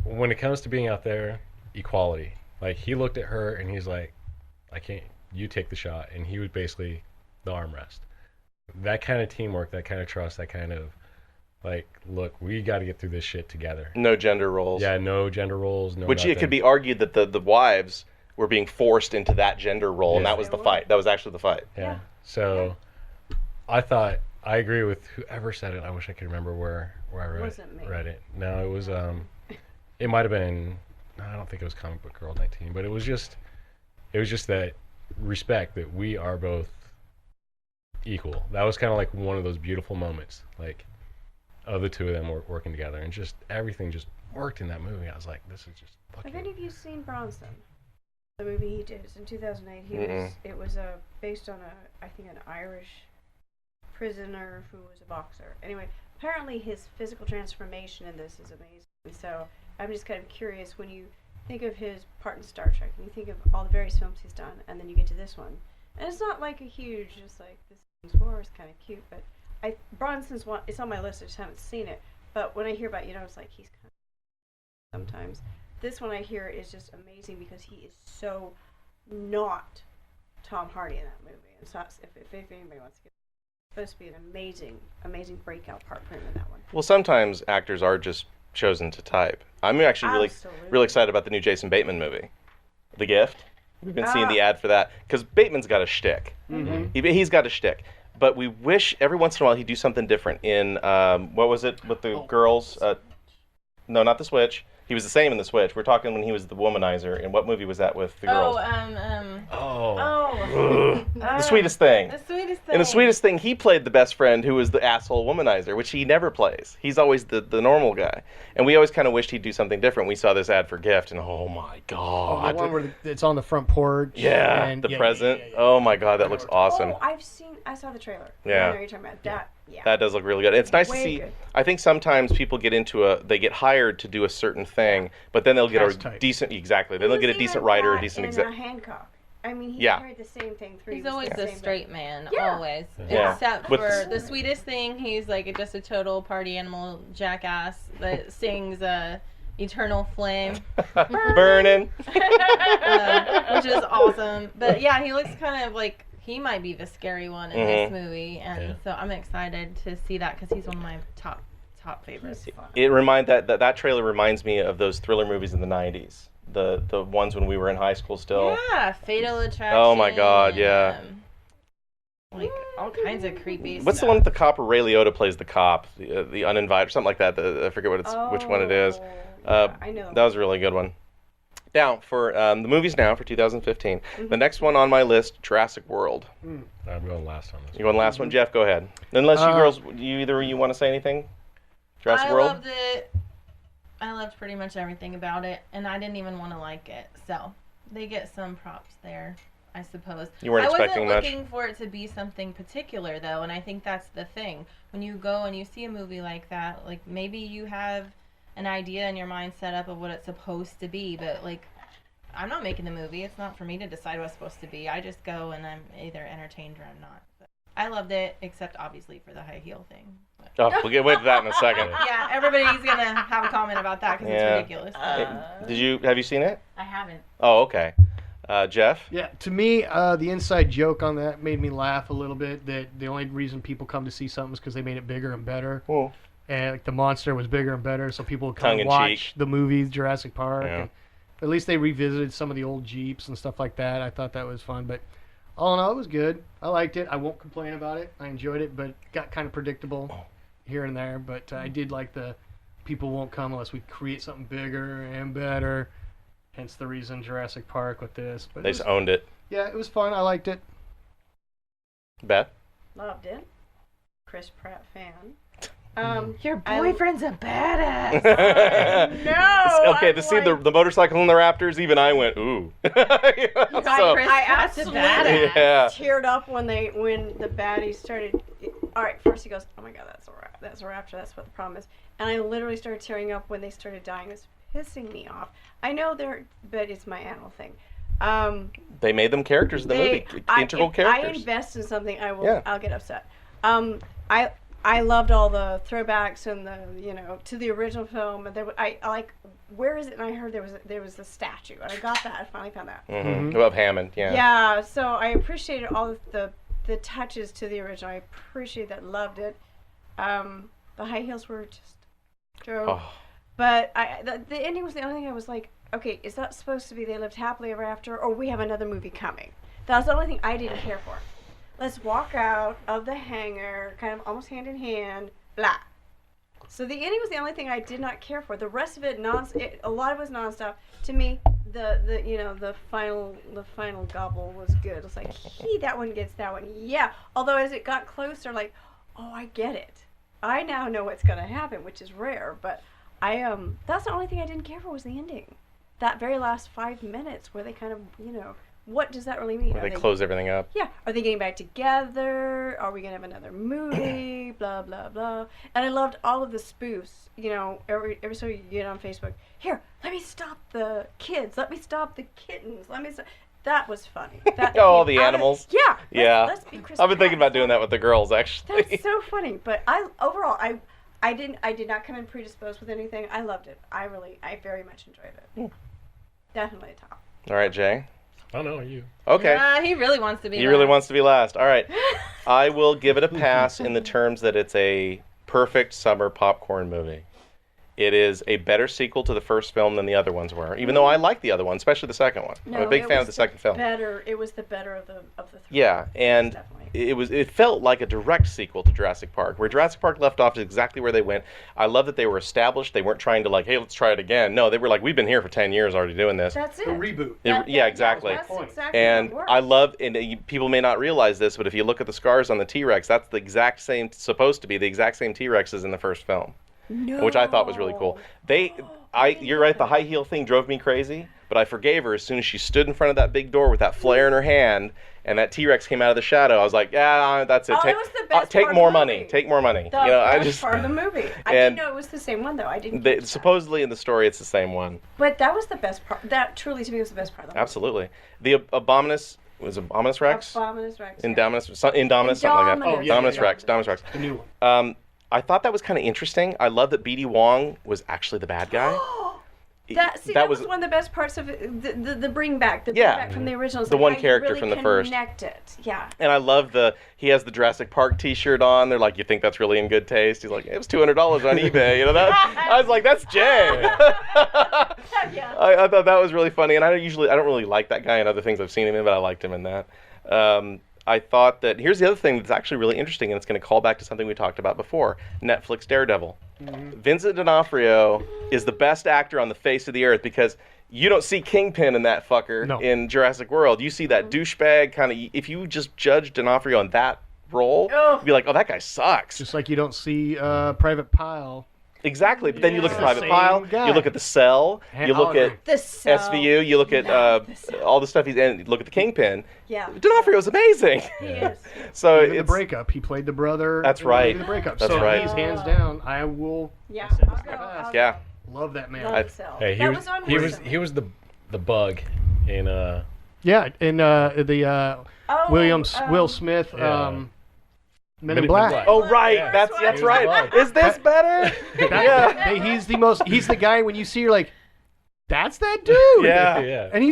when it comes to being out there, equality. Like he looked at her and he's like, "I can't. You take the shot," and he was basically the armrest. That kind of teamwork, that kind of trust, that kind of like, look, we got to get through this shit together. No gender roles. Yeah, no gender roles. No. Which it nothing. could be argued that the wives were being forced into that gender role, and Yeah. that was the fight. That was actually the fight. Yeah. So, I agree with whoever said it. I wish I could remember where I Wasn't me. read it. No, it was it might have been. I don't think it was Comic Book Girl 19, but it was just that respect that we are both equal. That was kind of like one of those beautiful moments, like of the two of them working together, and just everything just worked in that movie. I was like, this is just Have fucking. any of you seen Bronson? The movie he did. It's in 2008. It was based on I think an Irish prisoner who was a boxer. Anyway, apparently his physical transformation in this is amazing. So I'm just kind of curious when you think of his part in Star Trek and you think of all the various films he's done, and then you get to this one, and it's not like a huge, just like this war is kind of cute, but Bronson's one. It's on my list. I just haven't seen it. But when I hear about, it's like he's kind of sometimes. This one I hear is just amazing because he is so not Tom Hardy in that movie. And so if anybody wants to get, it's supposed to be an amazing breakout part for him in that one. Well, sometimes actors are just chosen to type. I'm actually Absolutely. really excited about the new Jason Bateman movie, The Gift. We've been seeing the ad for that because Bateman's got a shtick. Mm-hmm. He's got a shtick. But we wish every once in a while he'd do something different. In what was it with the girls? No, not The Switch. He was the same in The Switch. We're talking when he was the womanizer. And what movie was that with the girls? The Sweetest Thing. The Sweetest Thing. In The Sweetest Thing, he played the best friend who was the asshole womanizer, which he never plays. He's always the normal guy. And we always kind of wished he'd do something different. We saw this ad for Gift, and oh my god. The one where it's on the front porch. Yeah, and the present. Oh my god, that looks awesome. Oh, I saw the trailer. Yeah. I know what you're talking about. That, yeah. That does look really good. It's nice to Way see. good. I think sometimes people get they get hired to do a certain thing, but then they'll get Cast a type. decent, exactly. Then He they'll get a was decent even writer, a that decent in, exec. Hancock. I mean, he Yeah. carried the same thing through. He's He was always the the same straight thing. man, Yeah. always. Yeah. Except With for the- the Sweetest Thing, he's like just a total party animal jackass that sings Eternal Flame, Burning. which is awesome. But yeah, he looks kind of like he might be the scary one in this movie, and Yeah. so I'm excited to see that because he's one of my top favorites. That trailer reminds me of those thriller movies in the '90s. The ones when we were in high school still. Yeah, Fatal Attraction. Oh my God, yeah. Like all kinds of creepy What's the stuff. one with the cop where Ray Liotta plays the cop, the uninvited, or something like that? I forget which one it is. Yeah, I know. That was a really good one. Now, for the movies now for 2015, the next one on my list, Jurassic World. I'm going last on this. You want the last one, Jeff? Go ahead. Unless you girls, either of you want to say anything? Jurassic I World? loved it. I loved pretty much everything about it, and I didn't even want to like it. So they get some props there, I suppose. You weren't expecting I much? wasn't looking for it to be something particular, though, and I think that's the thing. When you go and you see a movie like that, like maybe you have an idea in your mind set up of what it's supposed to be, but like I'm not making the movie. It's not for me to decide what it's supposed to be. I just go and I'm either entertained or I'm not. But I loved it, except obviously for the high heel thing. But Oh, we'll get to that in a second. yeah, everybody's gonna have a comment about that because Yeah. it's ridiculous. Have you seen it? I haven't. Oh, okay. Jeff? Yeah, to me, the inside joke on that made me laugh a little bit. That the only reason people come to see something is because they made it bigger and better. Oh. And like the monster was bigger and better, so people would come Tongue in and watch cheek. the movies, Jurassic Park. Yeah. And at least they revisited some of the old Jeeps and stuff like that. I thought that was fun. But all in all, it was good. I liked it. I won't complain about it. I enjoyed it, but it got kind of predictable here and there. But I did like the people won't come unless we create something bigger and better. Hence the reason Jurassic Park with this. But They just owned it. yeah, it was fun. I liked it. Beth? Loved it. Chris Pratt fan. Your I- boyfriend's a badass. No. Okay, I'm to see like- the motorcycle and the Raptors, even I went, ooh. So, Chris I Pratt's a absolutely badass. yeah. teared up when the baddies started. All right, first he goes, "Oh my God, that's a raptor. That's what the problem is." And I literally started tearing up when they started dying. It was pissing me off. I know but it's my animal thing. They made them characters in the movie, integral if characters. I invest in something, Yeah. I'll get upset. I loved all the throwbacks and to the original film. And I like, where is it? And I heard there was a statue, and I got that. I finally found that. Of Hammond, yeah. Yeah, so I appreciated all of the touches to the original. I appreciate that, loved it. The high heels were just true. Oh. But the ending was the only thing I was like, okay, is that supposed to be they lived happily ever after, or we have another movie coming? That was the only thing I didn't care for. Let's walk out of the hangar, kind of almost hand in hand, blah. So the ending was the only thing I did not care for. The rest of it, a lot of it was nonstop. To me, the final gobble was good. It's like, that one gets that one. Yeah. Although as it got closer, like, oh, I get it. I now know what's gonna happen, which is rare. But that's the only thing I didn't care for was the ending. That very last 5 minutes where they kind of, what does that really mean? Where they close everything up. Yeah. Are they getting back together? Are we going to have another movie? Blah, blah, blah. And I loved all of the spoofs. Every so you get on Facebook, here, let me stop the kids. Let me stop the kittens. Let me stop. That was funny. That Oh, came the out of- animals? Yeah. Yeah. Let's be Chris I've been thinking Pratt. about doing that with the girls, actually. That's so funny. But overall, I did not come in predisposed with anything. I loved it. I very much enjoyed it. Definitely a top. All right, Jay. Oh no, you. Okay. He really wants to be. He really wants to be last. All right. I will give it a pass in the terms that it's a perfect summer popcorn movie. It is a better sequel to the first film than the other ones were, even though I like the other one, especially the second one. I'm a big fan of the second film. It was the better of the three. Yeah, and Definitely. it felt like a direct sequel to Jurassic Park, where Jurassic Park left off is exactly where they went. I love that they were established. They weren't trying to like, hey, let's try it again. No, they were like, we've been here for 10 years already doing this. That's it. The reboot. Yeah, exactly. That's exactly And what it I works. love, and people may not realize this, but if you look at the scars on the T-Rex, that's the exact same, supposed to be the exact same T-Rex as in the first film, which I thought was really cool. You're right, the high heel thing drove me crazy, but I forgave her as soon as she stood in front of that big door with that flare in her hand, and that T-Rex came out of the shadow. I was like, yeah, that's it. Oh, it was the best take part more of the money. movie. Take more money. The I best just part of the movie. I and didn't know it was the same one though. I didn't. catch that. supposedly in the story it's the same one. But that was the best part. That truly to me was the best part of the movie. Absolutely. The Abominus Rex? Abominus Rex. Indominus, something like that. Indominus. Oh, yeah, Dominus yeah. Rex. Dominus Rex. The new one. I thought that was kind of interesting. I love that BD Wong was actually the bad guy. That was one of the best parts of it, the bring back, the bring Yeah. back from the original. The one character from the first. Connect it, yeah. And I love he has the Jurassic Park T-shirt on. They're like, you think that's really in good taste? He's like, it was $200 on eBay. I was like, that's Jay. Yeah. I thought that was really funny, and I don't really like that guy in other things I've seen him in, but I liked him in that. I thought that here's the other thing that's actually really interesting, and it's going to call back to something we talked about before: Netflix Daredevil. Vincent D'Onofrio is the best actor on the face of the earth because you don't see Kingpin in that fucker in Jurassic World. You see that douchebag kind of. If you just judge D'Onofrio on that role, you'd be like, oh, that guy sucks. Just like you don't see Private Pile. Exactly, but then you look at Yeah. Private Same Pile, guy. you look at The Cell, you look at The Cell. SVU, you look at The Cell. all the stuff he's in, you look at the Kingpin. Yeah. D'Onofrio's amazing. He is. So Even the it's breakup, he played the brother. That's in right. The breakup. That's so right. he's hands down. I will. Yeah. I said I'll this go. in the past. yeah. Love that man. Love The Cell. Hey, That was on recently. he was the bug in Yeah, and the Will Smith. Yeah. Men in Black. Oh right, Yeah. that's He was right. bug. Is this better? He's the guy when you see, you're like, that's that dude. Yeah. yeah. And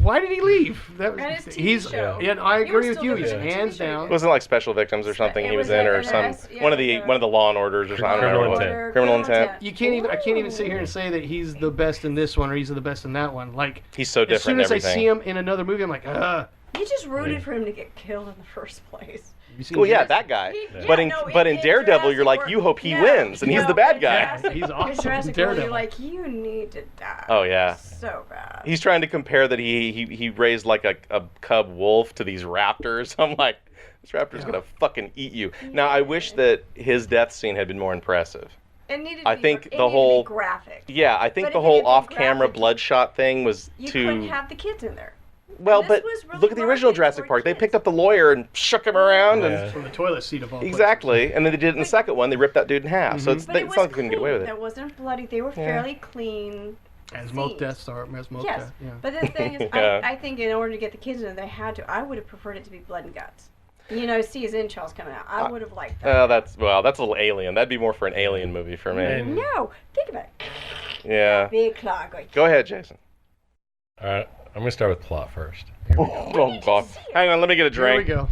why did he leave? That And his TV he's show. yeah, I He agree was with you. still He's doing a TV hands show. down. Wasn't it like Special Victims or something It he was was in, a- or an some S- yeah, one of the it was a- one of the Law and Orders or something. I don't Criminal remember. Intent. Criminal Intent. You can't even sit here and say that he's the best in this one or he's the best in that one. Like He's so as different soon in as I everything. see him in another movie, I'm like, You just rooted for him to get killed in the first place. You seen Well, yeah, Jurassic? that guy. Yeah, but in no, Daredevil, Jurassic you're like, World- you hope he yeah, wins, and he's the bad guy. He's awesome. In Jurassic World, Daredevil. you're like, you need to die. Oh, yeah. So bad. He's trying to compare that he raised like a cub wolf to these raptors. I'm like, this raptor's gonna fucking eat you. Now, I wish that his death scene had been more impressive. It needed I to be, think it the needed whole- to be graphic. Yeah, I think But the if it whole had been off-camera graphic, bloodshot thing was You too. couldn't have the kids in there. Well, this but was really look at the original marketed Jurassic for Park. They kids. picked up the lawyer and shook him around, Yeah. and From the toilet seat of all places. exactly. And then they did it in the second one. They ripped that dude in half. So it's, But it it's was not like they couldn't get away clean. with it. That wasn't bloody. They were fairly clean. As most scenes. deaths are, as most Yes, deaths. Yeah. but the thing is, Yeah. I think in order to get the kids in there, they had to. I would have preferred it to be blood and guts. You know, see his entrails coming out. I would have liked that. That's a little alien. That'd be more for an alien movie for me. And- No, think about it. Yeah. Big claw going. Go ahead, Jason. All right, I'm gonna start with plot first. Oh God. Hang on, let me get a Here we drink. go.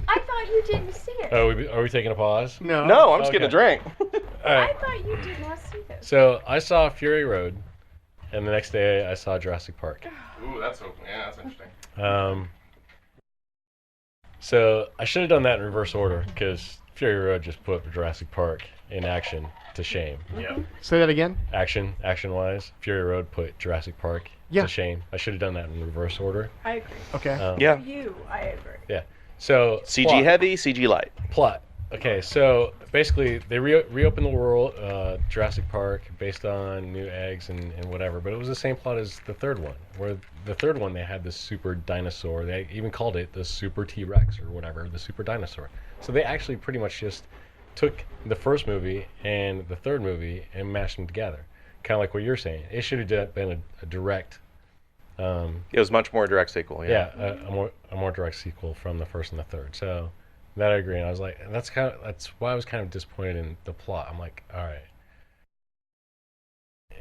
I thought you didn't see it. Oh, are we taking a pause? No. No, I'm just getting a Okay. drink. All I right. thought you did not see this. So I saw Fury Road, and the next day I saw Jurassic Park. Ooh, that's interesting. So I should have done that in reverse order because Fury Road just put Jurassic Park in action to shame. Yeah. Say that again. Action-wise, Fury Road put Jurassic Park Yeah. to shame. I should have done that in reverse order. I agree. Okay. Yeah. You, I agree. So CG plot. heavy, CG light. Plot. Okay, so basically they reopened the world, Jurassic Park, based on new eggs and whatever, but it was the same plot as the third one, where the third one they had this super dinosaur. They even called it the Super T-Rex or whatever, the super dinosaur. So they actually pretty much just took the first movie and the third movie and mashed them together. Kind of like what you're saying. It should have been a direct, It was much more direct sequel. Yeah. a more direct sequel from the first and the third. So that I agree. And I was like, that's why I was kind of disappointed in the plot. I'm like, all right,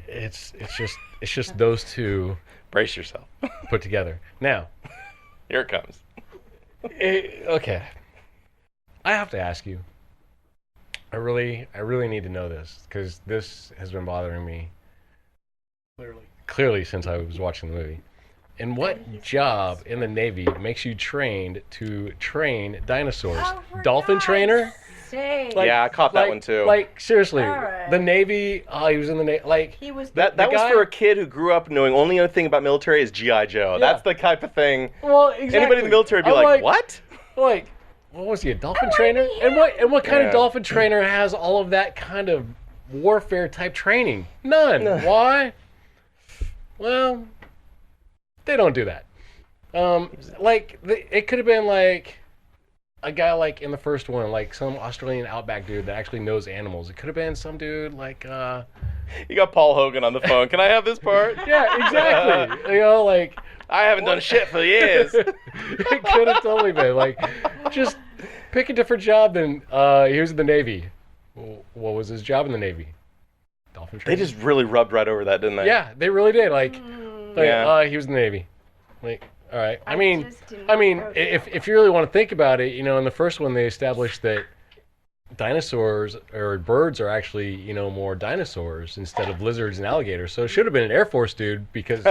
it's just those two Brace yourself. put together. Now, Here it comes. okay, I have to ask you. I really need to know this because this has been bothering me clearly since I was watching the movie. And what job in the Navy makes you trained to train dinosaurs? Oh, for Dolphin God's trainer? sake. Yeah, I caught that one too. Like seriously, All right. the Navy. Oh, he was in the Navy. Like He was that the was guy- for a kid who grew up knowing only other thing about military is G.I. Joe. Yeah. That's the type of thing. well, exactly. Anybody in the military would be I'm like, what? Like, what was he? A dolphin wanna trainer? be And what kind Yeah. of dolphin trainer has all of that kind of warfare type training? None. Why? Well, they don't do that. It could have been like a guy like in the first one, like some Australian outback dude that actually knows animals. It could have been some dude like, You got Paul Hogan on the phone. Can I have this part? yeah, exactly. Like, I haven't done shit for years. it could have totally been like, just pick a different job than he was in the Navy. What was his job in the Navy? Dolphin They trainer. just really rubbed right over that, didn't they? Yeah, they really did. Like Yeah. he was in the Navy. Like, all right. I I mean, just didn't if know if you really want to think about it, in the first one they established that dinosaurs or birds are actually, more dinosaurs instead of lizards and alligators. So it should have been an Air Force dude because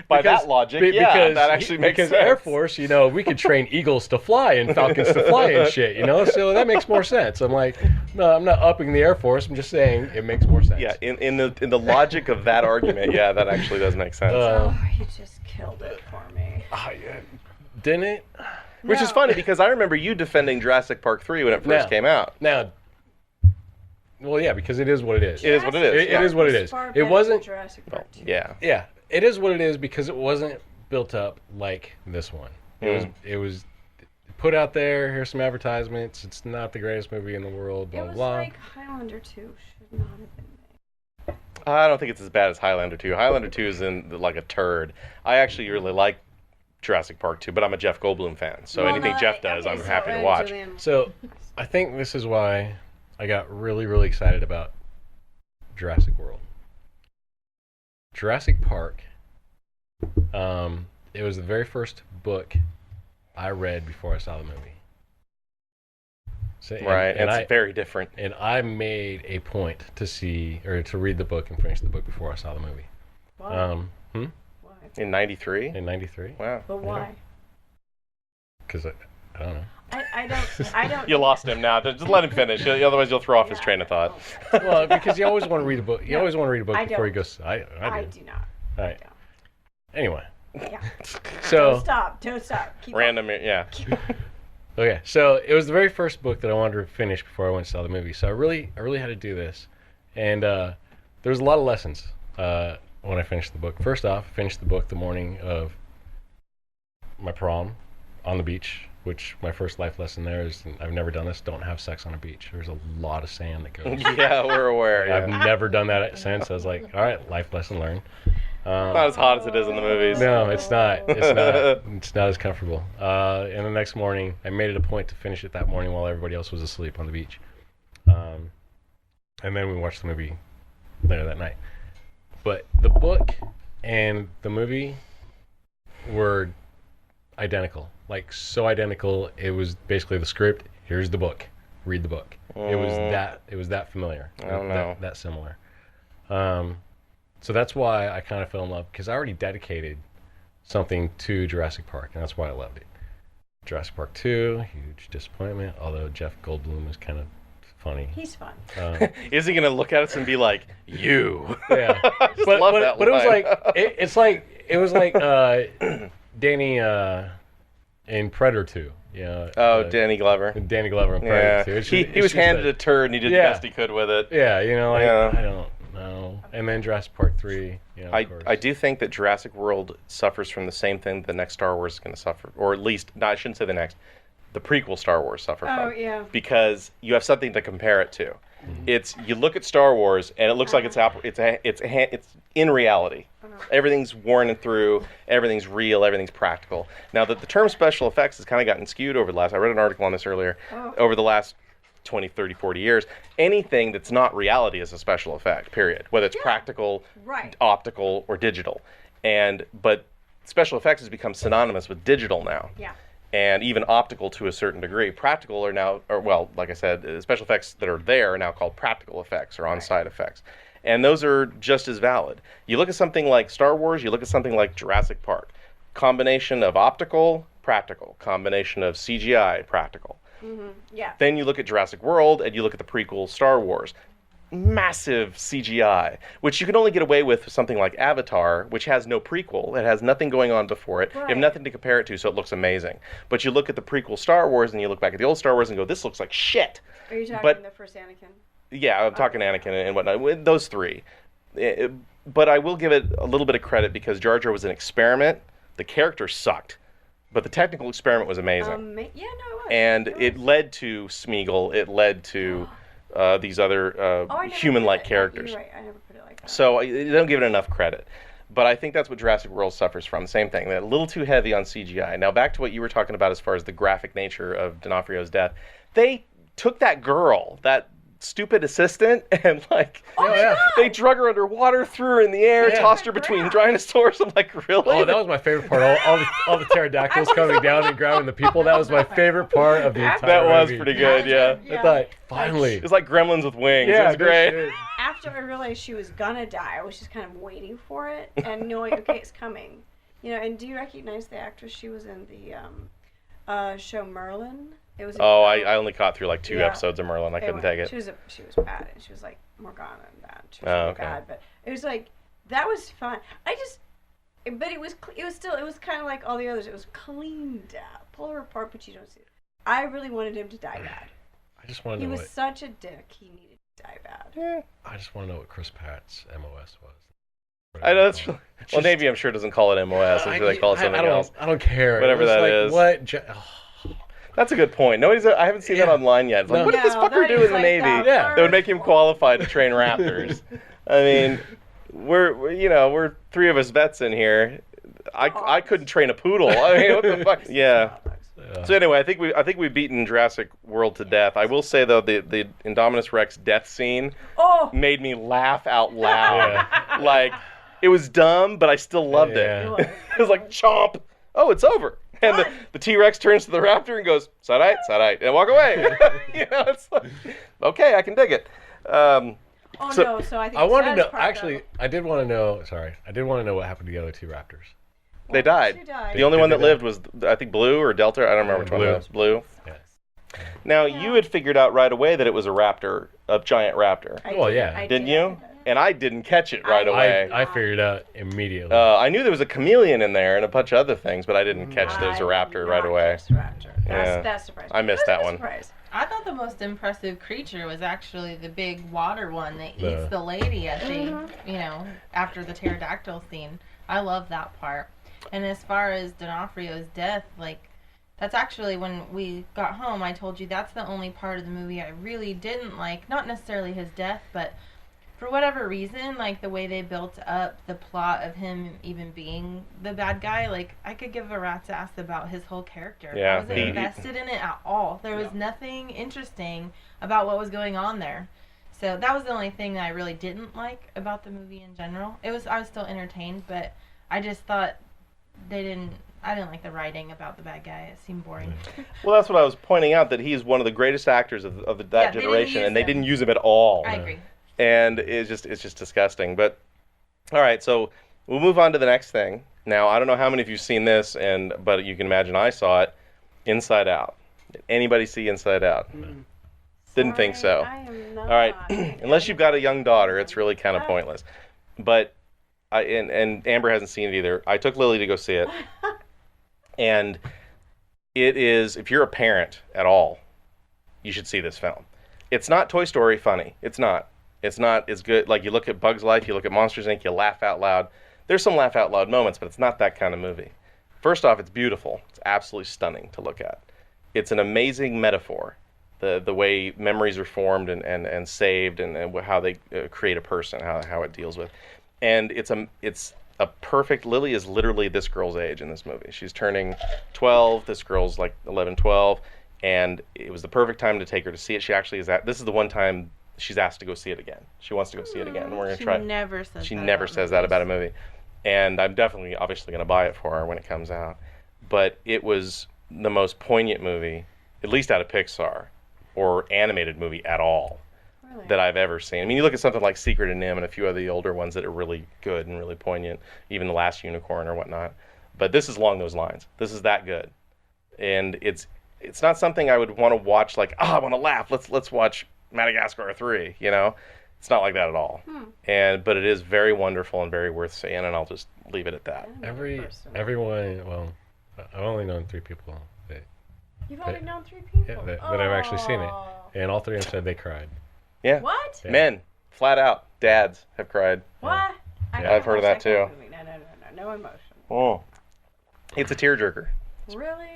By that logic, yeah, that actually makes because sense. Air Force, we could train eagles to fly and falcons to fly and shit, so that makes more sense. I'm like, no, I'm not upping the Air Force. I'm just saying it makes more sense. Yeah, in the logic of that argument, yeah, that actually does make sense. Oh, you just killed it for me. Didn't it? Which is No. funny because I remember you defending Jurassic Park 3 when it first Yeah. came out. Now, well, yeah, because it is what it is. It is what it is. It is what it was is. far It better than wasn't. Jurassic Park 2. Yeah. Yeah, it is what it is because it wasn't built up like this one. It was put out there. Here's some advertisements. It's not the greatest movie in the world. Blah It blah was blah. like Highlander 2 should not have been made. I don't think it's as bad as Highlander 2. Highlander 2 is like a turd. I actually really like Jurassic Park 2, but I'm a Jeff Goldblum fan, so Well, anything no, Jeff does, okay, I'm so, happy to watch. Julian, So I think this is why I got really, really excited about Jurassic World. Jurassic Park. It was the very first book I read before I saw the movie. So, Right, and it's very different. And I made a point to read the book and finish the book before I saw the movie. why? Hmm? Why? In 93? In '93, Wow. But why? because I don't know. I don't. You lost him now. Just let him finish. Otherwise, you'll throw off his train of thought. Well, because you always want to read a book. You always want to read a book I before you don't. go. I do not. All right. Anyway, Yeah. so Don't stop. Keep Random, yeah. okay, so it was the very first book that I wanted to finish before I went and saw the movie. So I really had to do this, and there was a lot of lessons when I finished the book. First off, I finished the book the morning of my prom on the beach, which my first life lesson there is, I've never done this, don't have sex on a beach. There's a lot of sand that goes. Yeah, we're aware. I've Yeah. never done that since. I was like, all right, life lesson learned. Not as hot as it is in the movies. No, it's not. It's not. It's not as comfortable. And the next morning, I made it a point to finish it that morning while everybody else was asleep on the beach. And then we watched the movie later that night. But the book and the movie were identical. Like, so identical. It was basically the script. Here's the book. Read the book. It was that familiar. I don't know. That similar. So that's why I kind of fell in love, because I already dedicated something to Jurassic Park, and that's why I loved it. Jurassic Park 2, huge disappointment, although Jeff Goldblum is kind of funny. He's fun. Is he going to look at us and be like, you? Yeah. I just love that but it was line. like, it was like Danny in Predator 2. Yeah. Danny Glover. Danny Glover in Yeah. Predator 2. He was handed a turd and he did the best he could with it. Yeah, Yeah. I don't know. And then Jurassic Park 3, of course. I do think that Jurassic World suffers from the same thing the next Star Wars is going to suffer, or at least, no, I shouldn't say the next, the prequel Star Wars suffer from. Oh, yeah. Because you have something to compare it to. You look at Star Wars and it looks like it's in reality. Everything's worn through, everything's real, everything's practical. Now that the term special effects has kind of gotten skewed over the last, I read an article on this earlier, over the last 20, 30, 40 years, anything that's not reality is a special effect, period. Whether it's practical, optical, or digital. But special effects has become synonymous with digital now. Yeah. And even optical to a certain degree. Practical are now, like I said, special effects that are there are now called practical effects or on-site effects. And those are just as valid. You look at something like Star Wars, you look at something like Jurassic Park. Combination of optical, practical. Combination of CGI, practical. Mm-hmm. Yeah. Then you look at Jurassic World and you look at the prequel Star Wars. Massive CGI, which you can only get away with something like Avatar, which has no prequel. It has nothing going on before it. You have nothing to compare it to, so it looks amazing. But you look at the prequel Star Wars and you look back at the old Star Wars and go, this looks like shit. Are you talking the first Anakin? Yeah, I'm talking Anakin and whatnot. With those three. But I will give it a little bit of credit because Jar Jar was an experiment. The character sucked. But the technical experiment was amazing. Yeah, no, it was. And it led to Smeagol. It led to these other human-like characters. You're right. I never put it like that. So they don't give it enough credit. But I think that's what Jurassic World suffers from. Same thing. They're a little too heavy on CGI. Now back to what you were talking about as far as the graphic nature of D'Onofrio's death. They took that girl, that stupid assistant, and they drug her underwater, threw her in the air, tossed her between dinosaurs. I'm like, really? Oh, that was my favorite part. All the pterodactyls coming down and grabbing the people. That was my favorite part of the entire movie. That was pretty good, yeah. I thought, finally. It was like Gremlins with wings. Yeah, it was great. After I realized she was gonna die, I was just kind of waiting for it and knowing, okay, it's coming. And do you recognize the actress? She was in the show Merlin. It was. I only caught through like 2 episodes of Merlin. I couldn't take it. She was bad, and she was like Morgana and that. She was really bad, but it was like that was fun. But it was kind of like all the others. It was cleaned up, pull her apart, but you don't see it. I really wanted him to die bad. I just want to know. He was such a dick. He needed to die bad. I just want to know what Chris Pratt's MOS was. I know that's well, Navy I'm sure doesn't call it MOS. I'm sure they call it something else. I don't care. Whatever that is. What? That's a good point. I haven't seen that online yet. It's like, what did this fucker do in the Navy that would make him qualified to train Raptors? I mean, we're 3 of us vets in here. I couldn't train a poodle. I mean, what the fuck? Yeah. So anyway, I think we've beaten Jurassic World to death. I will say though, the Indominus Rex death scene made me laugh out loud. Like it was dumb, but I still loved it. It was like chomp. Oh, it's over. And the T-Rex turns to the raptor and goes, "Sadite, sadite," and walk away. It's like, okay, I can dig it. So I think I wanted to know. Actually, I did want to know. Sorry, I did want to know what happened to the other 2 raptors. They died. Two died. The only Did one they that die? lived was, I think, Blue or Delta. I don't remember which one Blue. it was. Blue. Yes. Now, Yeah. you had figured out right away that it was a raptor, a giant raptor. Well, yeah. Didn't you? And I didn't catch it right away. I figured out immediately. I knew there was a chameleon in there and a bunch of other things, but I didn't catch there was a raptor right away. That's Yeah. surprising. I missed that one. Surprise. I thought the most impressive creature was actually the big water one that The- eats the lady at the, after the pterodactyl scene. I love that part. And as far as D'Onofrio's death, like, that's actually when we got home, I told you that's the only part of the movie I really didn't like. Not necessarily his death, but for whatever reason, like the way they built up the plot of him even being the bad guy, like I could give a rat's ass about his whole character. Yeah, I wasn't invested in it at all. There was nothing interesting about what was going on there. So that was the only thing that I really didn't like about the movie in general. I was still entertained, but I just thought I didn't like the writing about the bad guy. It seemed boring. Well, that's what I was pointing out, that he's one of the greatest actors of that Yeah, they didn't generation, use and they him. didn't use him at all. I agree. And it's just disgusting. But all right, so we'll move on to the next thing. Now, I don't know how many of you've seen this, but you can imagine I saw it. Inside Out. Did anybody see Inside Out? Didn't think so. I am not. All right, unless you've got a young daughter, it's really kind of pointless. But and Amber hasn't seen it either. I took Lily to go see it, and it is, if you're a parent at all, you should see this film. It's not Toy Story funny. It's not. It's not as good. Like, you look at Bug's Life, you look at Monsters, Inc., you laugh out loud. There's some laugh out loud moments, but it's not that kind of movie. First off, it's beautiful. It's absolutely stunning to look at. It's an amazing metaphor, the way memories are formed and saved, and how they create a person, how it deals with. And it's a perfect, Lily is literally this girl's age in this movie. She's turning 12. This girl's like 11, 12. And it was the perfect time to take her to see it. She actually this is the one time she's asked to go see it again. She wants to go see it again. And we're going to try. She She never says that about a movie. And I'm definitely, obviously, going to buy it for her when it comes out. But it was the most poignant movie, at least out of Pixar, or animated movie at all, Really? that I've ever seen. I mean, you look at something like Secret of Nim and a few of the older ones that are really good and really poignant, even The Last Unicorn or whatnot. But this is along those lines. This is that good. And it's not something I would want to watch like, I want to laugh. Let's watch Madagascar 3, you know? It's not like that at all. But it is very wonderful and very worth seeing, and I'll just leave it at that. Everyone, well, I've only known 3 people that You've only known 3 people. that have actually seen it, and all 3 of them said they cried. Yeah. What? Yeah. Men, flat out, dads have cried. What? Yeah, I've heard of that too. No emotion. Oh. It's a tearjerker. Really?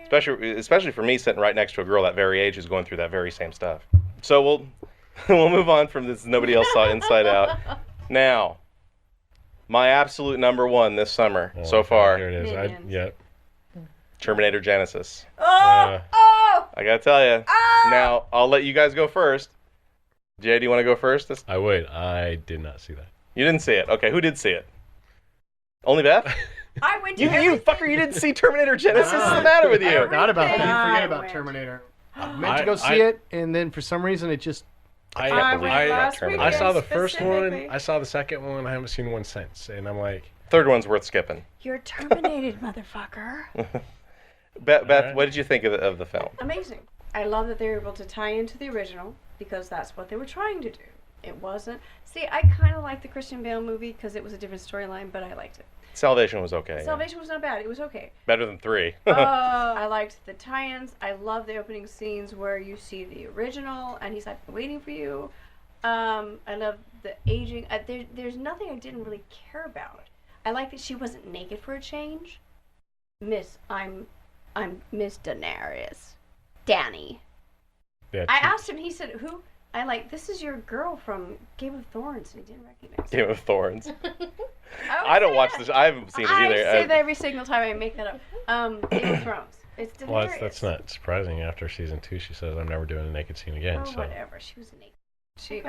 Especially for me, sitting right next to a girl that very age who's going through that very same stuff. So we'll move on from this. Nobody else saw Inside Out. Now, my absolute number one this summer Oh, so okay, far, Here it is. Minions. Yep. Terminator Genesis. Oh! Oh! I gotta tell you. Ah! Now, I'll let you guys go first. Jay, do you want to go first? I would. I did not see that. You didn't see it. Okay, who did see it? Only Beth? I went to You everything. fucker, you didn't see Terminator Genesis? What's the matter with I you? forgot about that. Everything. You forget I about went. Terminator. I meant to go see I- it, and then for some reason it just. I can't believe went you got last Terminator. I saw the first one. Specifically. I saw the second one. I haven't seen one since, and I'm like, Third one's worth skipping. You're terminated, motherfucker. Beth, Alright. what did you think of the film? Amazing. I love that they were able to tie into the original because that's what they were trying to do. It wasn't. See, I kind of liked the Christian Bale movie because it was a different storyline, but I liked it. Salvation was okay. yeah. Salvation was not bad. It was okay. Better than 3. I liked the tie-ins. I love the opening scenes where you see the original and he's like waiting for you. I love the aging. There's nothing I didn't really care about. I like that she wasn't naked for a change. I'm Miss Daenerys. Danny. yeah. I asked him. He said, "Who?" I like. This is your girl from Game of Thrones, and he didn't recognize. Game of Thorns. I, I don't watch this. I haven't seen it I either. say that every single time I make that up. Game of Thrones. It's Daenerys. Well, that's not surprising. After season 2, she says, "I'm never doing a naked scene again." Oh, So whatever. She was naked. She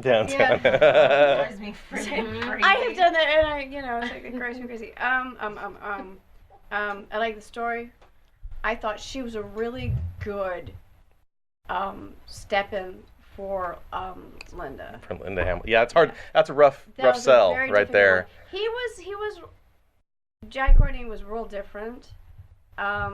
Downtown. Drives me freaking crazy. I have done that, and it's like it drives me crazy. I like the story. I thought she was a really good step-in for Linda. From Linda Hamilton. Yeah, it's hard. That's a rough That was a sell very right difficult there. one. He was Jack Courtney was real different. Yeah.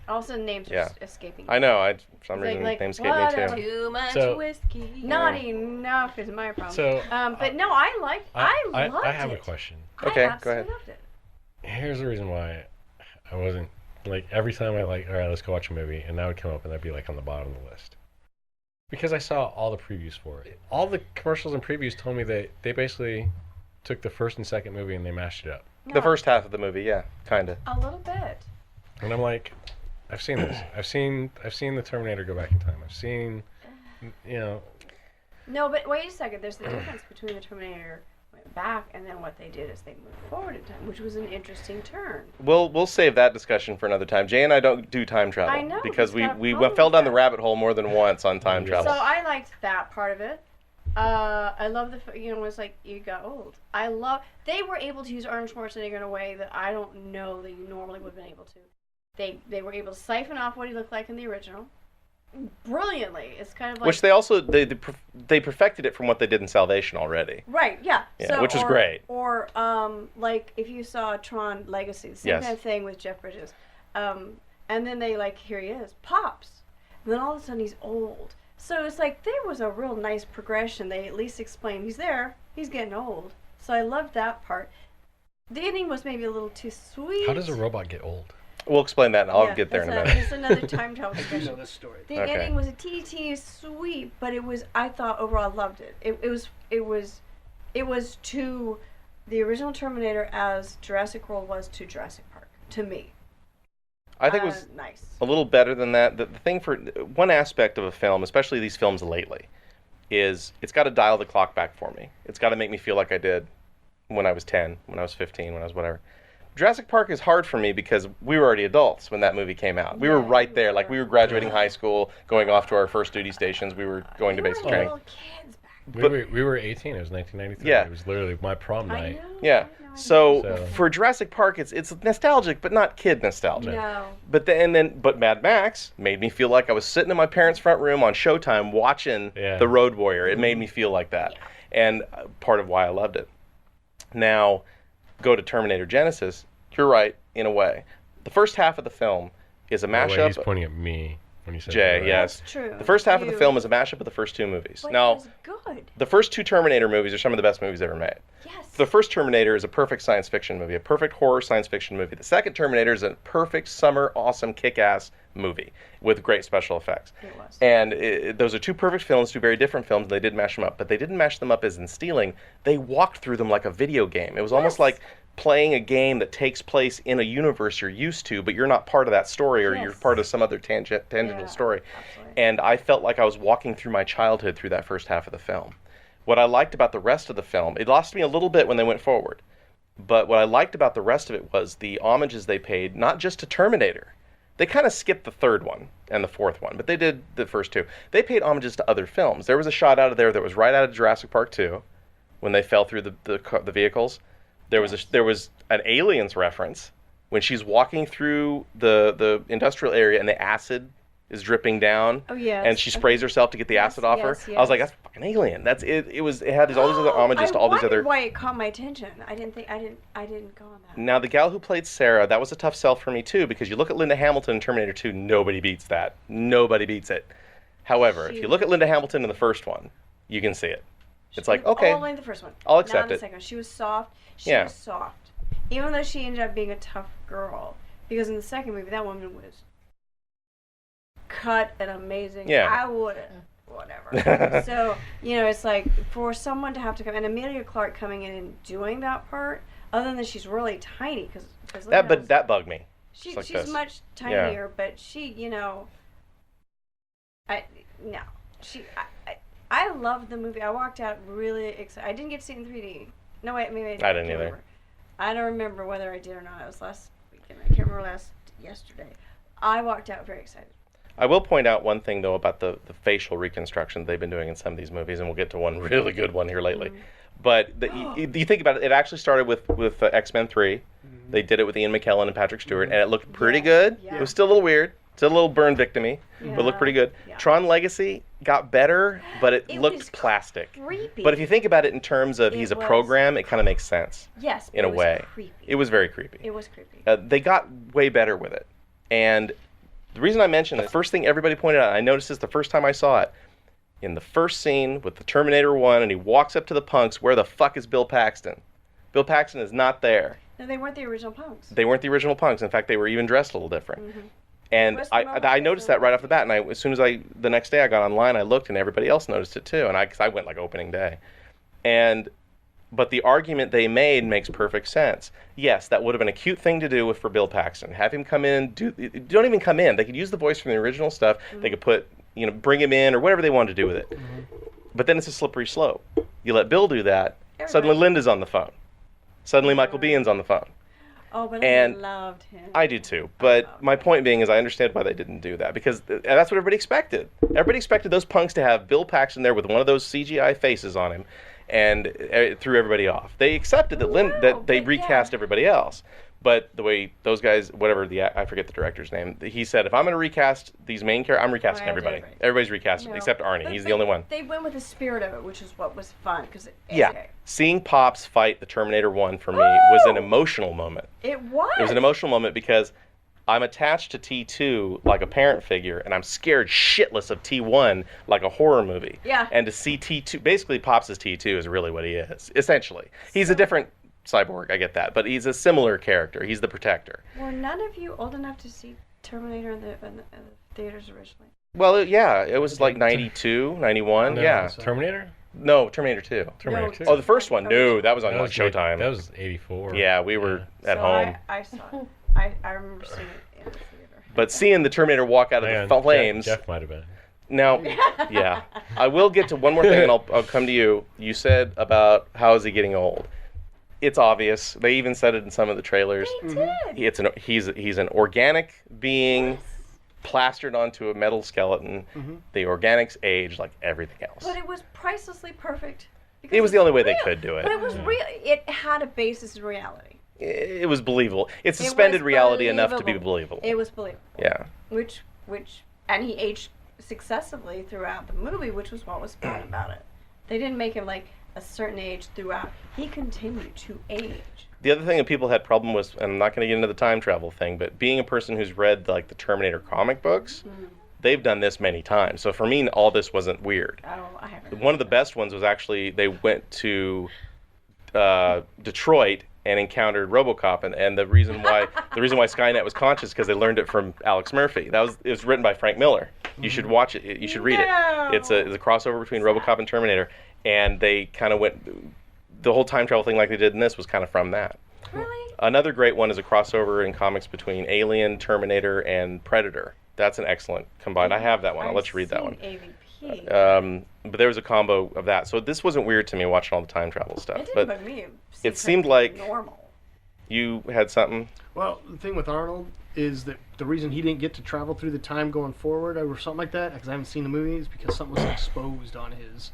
All of a sudden, names are escaping. I know. For some reason, names escape me too. Too much So- whiskey. Not enough is my problem. So, but no, I loved it. I have a question. Okay, I go ahead. absolutely loved it. Here's the reason why I wasn't like every time I like, all right, let's go watch a movie, and that would come up, and that'd be like on the bottom of the list. Because I saw all the previews for it. All the commercials and previews told me that they basically took the first and second movie and they mashed it up. The No, first half of the movie, yeah, kind of. a little bit. And I'm like, I've seen this. I've seen the Terminator go back in time. I've seen, No, but wait a second. There's the difference between the Terminator went back and then what they did is they moved forward in time, which was an interesting turn. We'll save that discussion for another time. Jay and I don't do time travel I know, because he's got a we problem fell with down the that. rabbit hole more than once on time Yeah. travel. So I liked that part of it. I love it's like you got old. They were able to use Arnold Schwarzenegger in a way that I don't know that you normally would have been able to. They were able to siphon off what he looked like in the original brilliantly. It's kind of like Which they also they perfected it from what they did in Salvation already. right, yeah. Yeah, which was great. Or like if you saw Tron Legacy, same Yes. kind of thing with Jeff Bridges. And then they here he is, pops. And then all of a sudden he's old. So it's like there was a real nice progression. They at least explained he's there, he's getting old. So I loved that part. The ending was maybe a little too sweet. how does a robot get old? We'll explain that and I'll Yeah, get there in a that's minute. It's another time travel I do know discussion. this story. The Okay. ending was a teeny sweet, but I thought overall I loved it. It was to the original Terminator as Jurassic World was to Jurassic Park, to me. I think it was nice. a little better than that. The thing for one aspect of a film, especially these films lately, is it's got to dial the clock back for me. It's got to make me feel like I did when I was 10, when I was 15, when I was whatever. Jurassic Park is hard for me because we were already adults when that movie came out. We were Yeah, right we there. were. Like we were graduating high school, going off to our first duty stations. We were going to We basic were training. little kids back We were 18. It was 1993. Yeah. It was literally my prom then. I night. know. Yeah. I know. So, So- for Jurassic Park, it's nostalgic, but not kid nostalgic. No. But Mad Max made me feel like I was sitting in my parents' front room on Showtime watching Yeah. The Road Warrior. It made me feel like that, and part of why I loved it. Now, go to Terminator Genesis. You're right in a way. The first half of the film is a By the way, mashup. he's pointing at me when he says Jay, that, right? yes. That's true. The first half of the You- film is a mashup of the first two movies. But Now, it was good. the first two Terminator movies are some of the best movies ever made. Yes. The first Terminator is a perfect science fiction movie, a perfect horror science fiction movie. The second Terminator is a perfect summer, awesome, kick-ass movie with great special effects. It was. And those are two perfect films, two very different films, and they did mash them up. But they didn't mash them up as in stealing. They walked through them like a video game. It was almost Yes. like playing a game that takes place in a universe you're used to, but you're not part of that story, or you're Yes. part of some other tangible Yeah, story. absolutely. And I felt like I was walking through my childhood through that first half of the film. What I liked about the rest of the film, it lost me a little bit when they went forward. But what I liked about the rest of it was the homages they paid, not just to Terminator. They kind of skipped the third one and the fourth one, but they did the first two. They paid homages to other films. There was a shot out of there that was right out of Jurassic Park 2 when they fell through the vehicles. There was an Aliens reference when she's walking through the industrial area and the acid is dripping down. Oh, yes. And she sprays herself to get the Yes, acid off her. yes, I was like, yes. that's fucking Alien. That's it. It had all these other homages to all these I other. wondered why it caught my attention. I didn't go on that. Now, the gal who played Sarah, that was a tough sell for me, too, because you look at Linda Hamilton in Terminator 2, nobody beats that. Nobody beats it. However, if you look at Linda Hamilton in the first one, you can see it. It's like, okay, Only the first one. I'll accept Not in it. the second one. She was soft. She Yeah. was soft. Even though she ended up being a tough girl. Because in the second movie, that woman was cut and amazing. Yeah. I wouldn't. Whatever. So, it's like for someone to have to come, and Amelia Clark coming in and doing that part, other than that she's really tiny, because that bugged me. she's like this. much Yeah. tinier, but I loved the movie. I walked out really excited. I didn't get to see it in 3D. No, wait, maybe I didn't can't either. remember. I don't remember whether I did or not. It was last weekend. I can't remember yesterday. I walked out very excited. I will point out one thing, though, about the facial reconstruction they've been doing in some of these movies, and we'll get to one really good one here lately. But you think about it, it actually started with X-Men 3. They did it with Ian McKellen and Patrick Stewart, and it looked pretty Yeah, good. yeah. It was still a little weird. Still a little burn victim-y, but it Yeah, looked pretty good. yeah. Tron Legacy, got better, but it It looked was plastic. creepy. But if you think about it in terms of It he's a was- program, it kind of makes sense yes, in it a was way. Creepy. It was very creepy. It was creepy. They got way better with it. And the reason I mentioned the first thing everybody pointed out, I noticed this the first time I saw it, in the first scene with the Terminator 1, and he walks up to the punks, where the fuck is Bill Paxton? Bill Paxton is not there. No, they weren't the original punks. They weren't the original punks. In fact, they were even dressed a little different. Mm-hmm. And What's the moment I that noticed they're that right off the bat. And as soon as the next day I got online, I looked, and everybody else noticed it too. And because I went like opening day. But the argument they made makes perfect sense. Yes, that would have been a cute thing to do for Bill Paxton. Have him come in. Don't even come in. They could use the voice from the original stuff. Mm-hmm. They could bring him in or whatever they wanted to do with it. But then it's a slippery slope. You let Bill do that. Suddenly Linda's on the phone. Suddenly Michael Bihn's on the phone. Oh, but And I loved him. I do too. But my point being is I understand why they didn't do that, because that's what everybody expected. Everybody expected those punks to have Bill Paxton there with one of those CGI faces on him, and it threw everybody off. They accepted that that they but recast yeah. everybody else. But the way those guys, whatever I forget the director's name, he said, if I'm going to recast these main characters, I'm recasting everybody. everybody. Everybody's recasting, No. except Arnie. But He's the only one. They went with the spirit of it, which is what was fun. Yeah. Seeing Pops fight the Terminator 1 for me was an Oh! emotional moment. It was. It was an emotional moment because I'm attached to T2 like a parent figure, and I'm scared shitless of T1 like a horror movie. Yeah. And to see T2, basically Pops' T2 is really what he is, essentially. He's a different cyborg, I get that, but he's a similar character. He's the protector. Were none of you old enough to see Terminator in the theaters originally? Well, yeah, it was like 92, 91, No, yeah. Terminator? No, Terminator 2. Terminator 2. Oh, the first one? No, that was on That like was Showtime. That was 84. Yeah, we were at So home. I saw it. I remember seeing it in the theater. But seeing the Terminator walk out of Man, the flames... Jeff might have been. Now, yeah, I will get to one more thing, and I'll come to you. You said about how is he getting old? It's obvious. They even said it in some of the trailers. They did. He's an organic being plastered onto a metal skeleton. The organics age like everything else. But it was pricelessly perfect. because It was the it's only way they real. could do it. But it was real. It had a basis in reality. It was believable. It It suspended was reality enough to be believable. It was believable. Yeah. And he aged successively throughout the movie, which was what was fun about it. They didn't make him like a certain age throughout. He continued to age. The other thing that people had problem with, and I'm not going to get into the time travel thing, but being a person who's read like the Terminator comic books, they've done this many times. So for me, all this wasn't weird. Oh, I haven't. One of the best ones was actually they went to Detroit and encountered RoboCop, and the reason why Skynet was conscious because they learned it from Alex Murphy. It was written by Frank Miller. You should watch it. You should read No. it. It's a crossover between RoboCop and Terminator, and they kind of went. The whole time travel thing, like they did in this, was kind of from that. Really? Another great one is a crossover in comics between Alien, Terminator, and Predator. That's an excellent combined. I have that one. I'll let you read that one. AVP. But there was a combo of that. So this wasn't weird to me watching all the time travel It stuff. didn't But bug me. it seemed like- normal. you had something? Well, the thing with Arnold is that the reason he didn't get to travel through the time going forward or something like that, because I haven't seen the movie, is because something was exposed on his.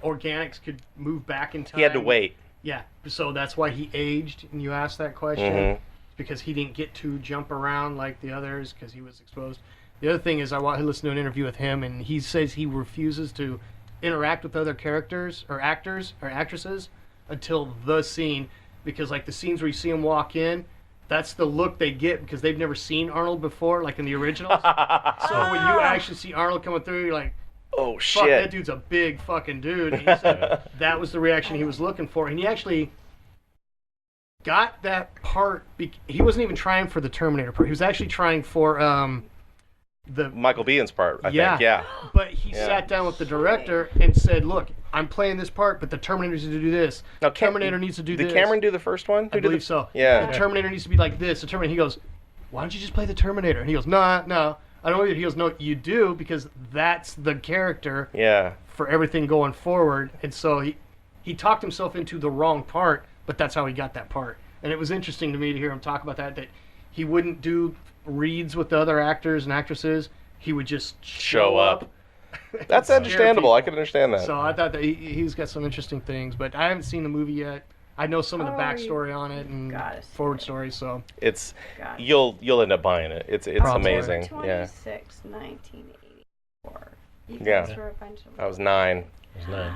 Organics could move back in time. He had to wait. Yeah, so that's why he aged, and you asked that question. Mhm. Because he didn't get to jump around like the others because he was exposed. The other thing is I listened to an interview with him, and he says he refuses to interact with other characters or actors or actresses until the scene, because like the scenes where you see him walk in, that's the look they get because they've never seen Arnold before, like in the originals. So when you actually see Arnold coming through, you're like, Oh fuck, that shit! dude's a big fucking dude. And he said that was the reaction he was looking for. And he actually got that part. He wasn't even trying for the Terminator part. He was actually trying for the... Michael Bihn's part, I Yeah. think. Yeah. But he Yeah. sat down with the director and said, look, I'm playing this part, but the Terminator needs to do this. Now, Terminator needs to do Did this. Cameron do the first one? I Who did believe so. Yeah. The Terminator needs to be like this. The Terminator, he goes, why don't you just play the Terminator? And he goes, no, I don't either. He goes, no, you do, because that's the character Yeah. for everything going forward. And so he talked himself into the wrong part, but that's how he got that part. And it was interesting to me to hear him talk about that he wouldn't do reads with the other actors and actresses. He would just Show up. and That's scare understandable. I people. can understand that. So I thought that he's got some interesting things, but I haven't seen the movie yet. I know some of the Oh, backstory on it and gotta see forward it. story, so It's God. you'll end up buying it. It's Probably. amazing. Yeah. 26, 1984. You Yeah. guys were a bunch of I was 9. It was 9.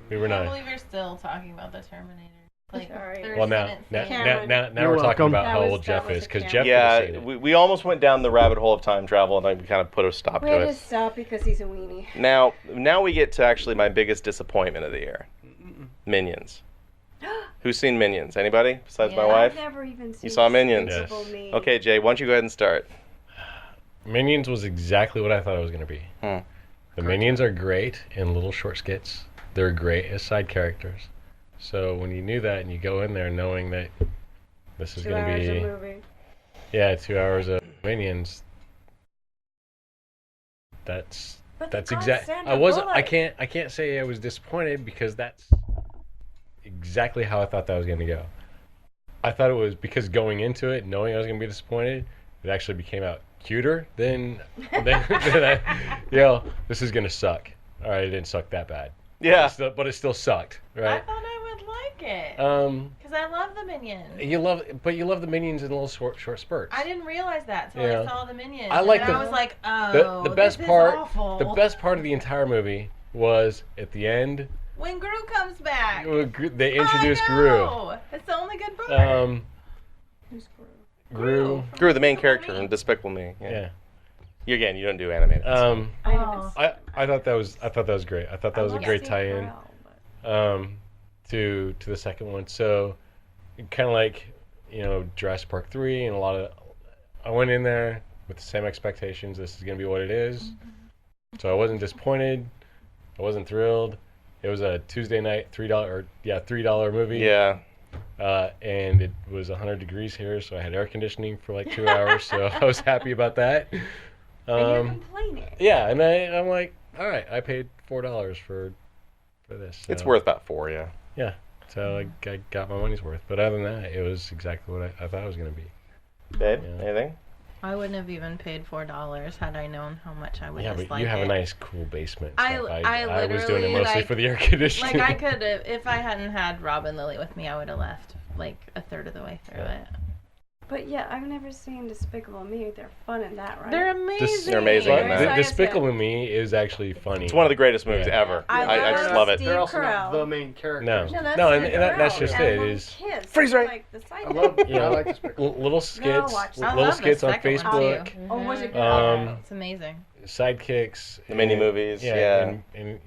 We were I can't 9. believe you're still talking about the Terminator. Like, Sorry. 30 Well, now minutes now in. Cameron. now You're we're talking welcome. about That how was- old that Jeff was is, a because Cameron. Jeff could have Yeah, seen it. we almost went down the rabbit hole of time travel, and I kind of put a stop We to had to it. stop because he's a weenie. Now we get to actually my biggest disappointment of the year. Minions. Who's seen Minions? Anybody besides my Yeah. wife? I've never even seen saw Minions? Despicable Me. Okay, Jay, why don't you go ahead and start? Minions was exactly what I thought it was going to be. Hmm. The Minions are great in little short skits. They're great as side characters. So when you knew that and you go in there knowing that this is 2 going to hours be, of movie. 2 hours of Minions, that's But they that's got exact. Sandra I wasn't. I Bullock. can't say I was disappointed because that's exactly how I thought that was going to go. I thought it was because going into it, knowing I was going to be disappointed, it actually became out cuter than this is going to suck. All right, it didn't suck that bad. Yeah. But it still sucked, I right? thought I would like it. Because I love the Minions. You love the Minions in little short spurts. I didn't realize that till Yeah. I saw the Minions. I like and the- I was like, oh, the best this part. is awful. The best part of the entire movie was at the end. When Gru comes back. They introduced Gru. Gru. It's the only good part. Who's Gru? Gru. Gru, the main character in Despicable Me. Yeah. You, again, you don't do animated. Um, I haven't Oh. seen I thought that was great. I thought that was a love great Steve tie-in Carell, to the second one. So kind of like Jurassic Park 3 and a lot of. I went in there with the same expectations. This is gonna be what it is. So I wasn't disappointed. I wasn't thrilled. It was a Tuesday night $3 movie. Yeah. And it was 100 degrees here, so I had air conditioning for like 2 hours. So I was happy about that. and you're complaining. Yeah, and I'm like, all right, I paid $4 for this. It's so- worth about 4, yeah. Yeah, so I got my money's worth. But other than that, it was exactly what I thought it was gonna be. Babe, Yeah. anything? I wouldn't have even paid $4 had I known how much I would Yeah, dislike but you have it. a nice, cool basement. I- Stuff. I was doing it literally, mostly like- for the air conditioning. Like, I could have, if I hadn't had Rob and Lily with me, I would have left like a third of the way through it. But yeah, I've never seen Despicable Me. They're fun in that, right? They're amazing. They're amazing in Right. that. Despicable Me is actually funny. It's one of the greatest movies Yeah. ever. I I just love love it. Steve They're also Carell. not the main characters. No. No, that's No, and Steve that's Carell. just And it, little is- kids. Freeze They're right. Like the I side love, Yeah. I like Despicable Me. Little skits, watch that. I little love skits the on second one, Facebook, too. Oh, was it good? It's amazing. sidekicks, The mini and- movies, yeah. and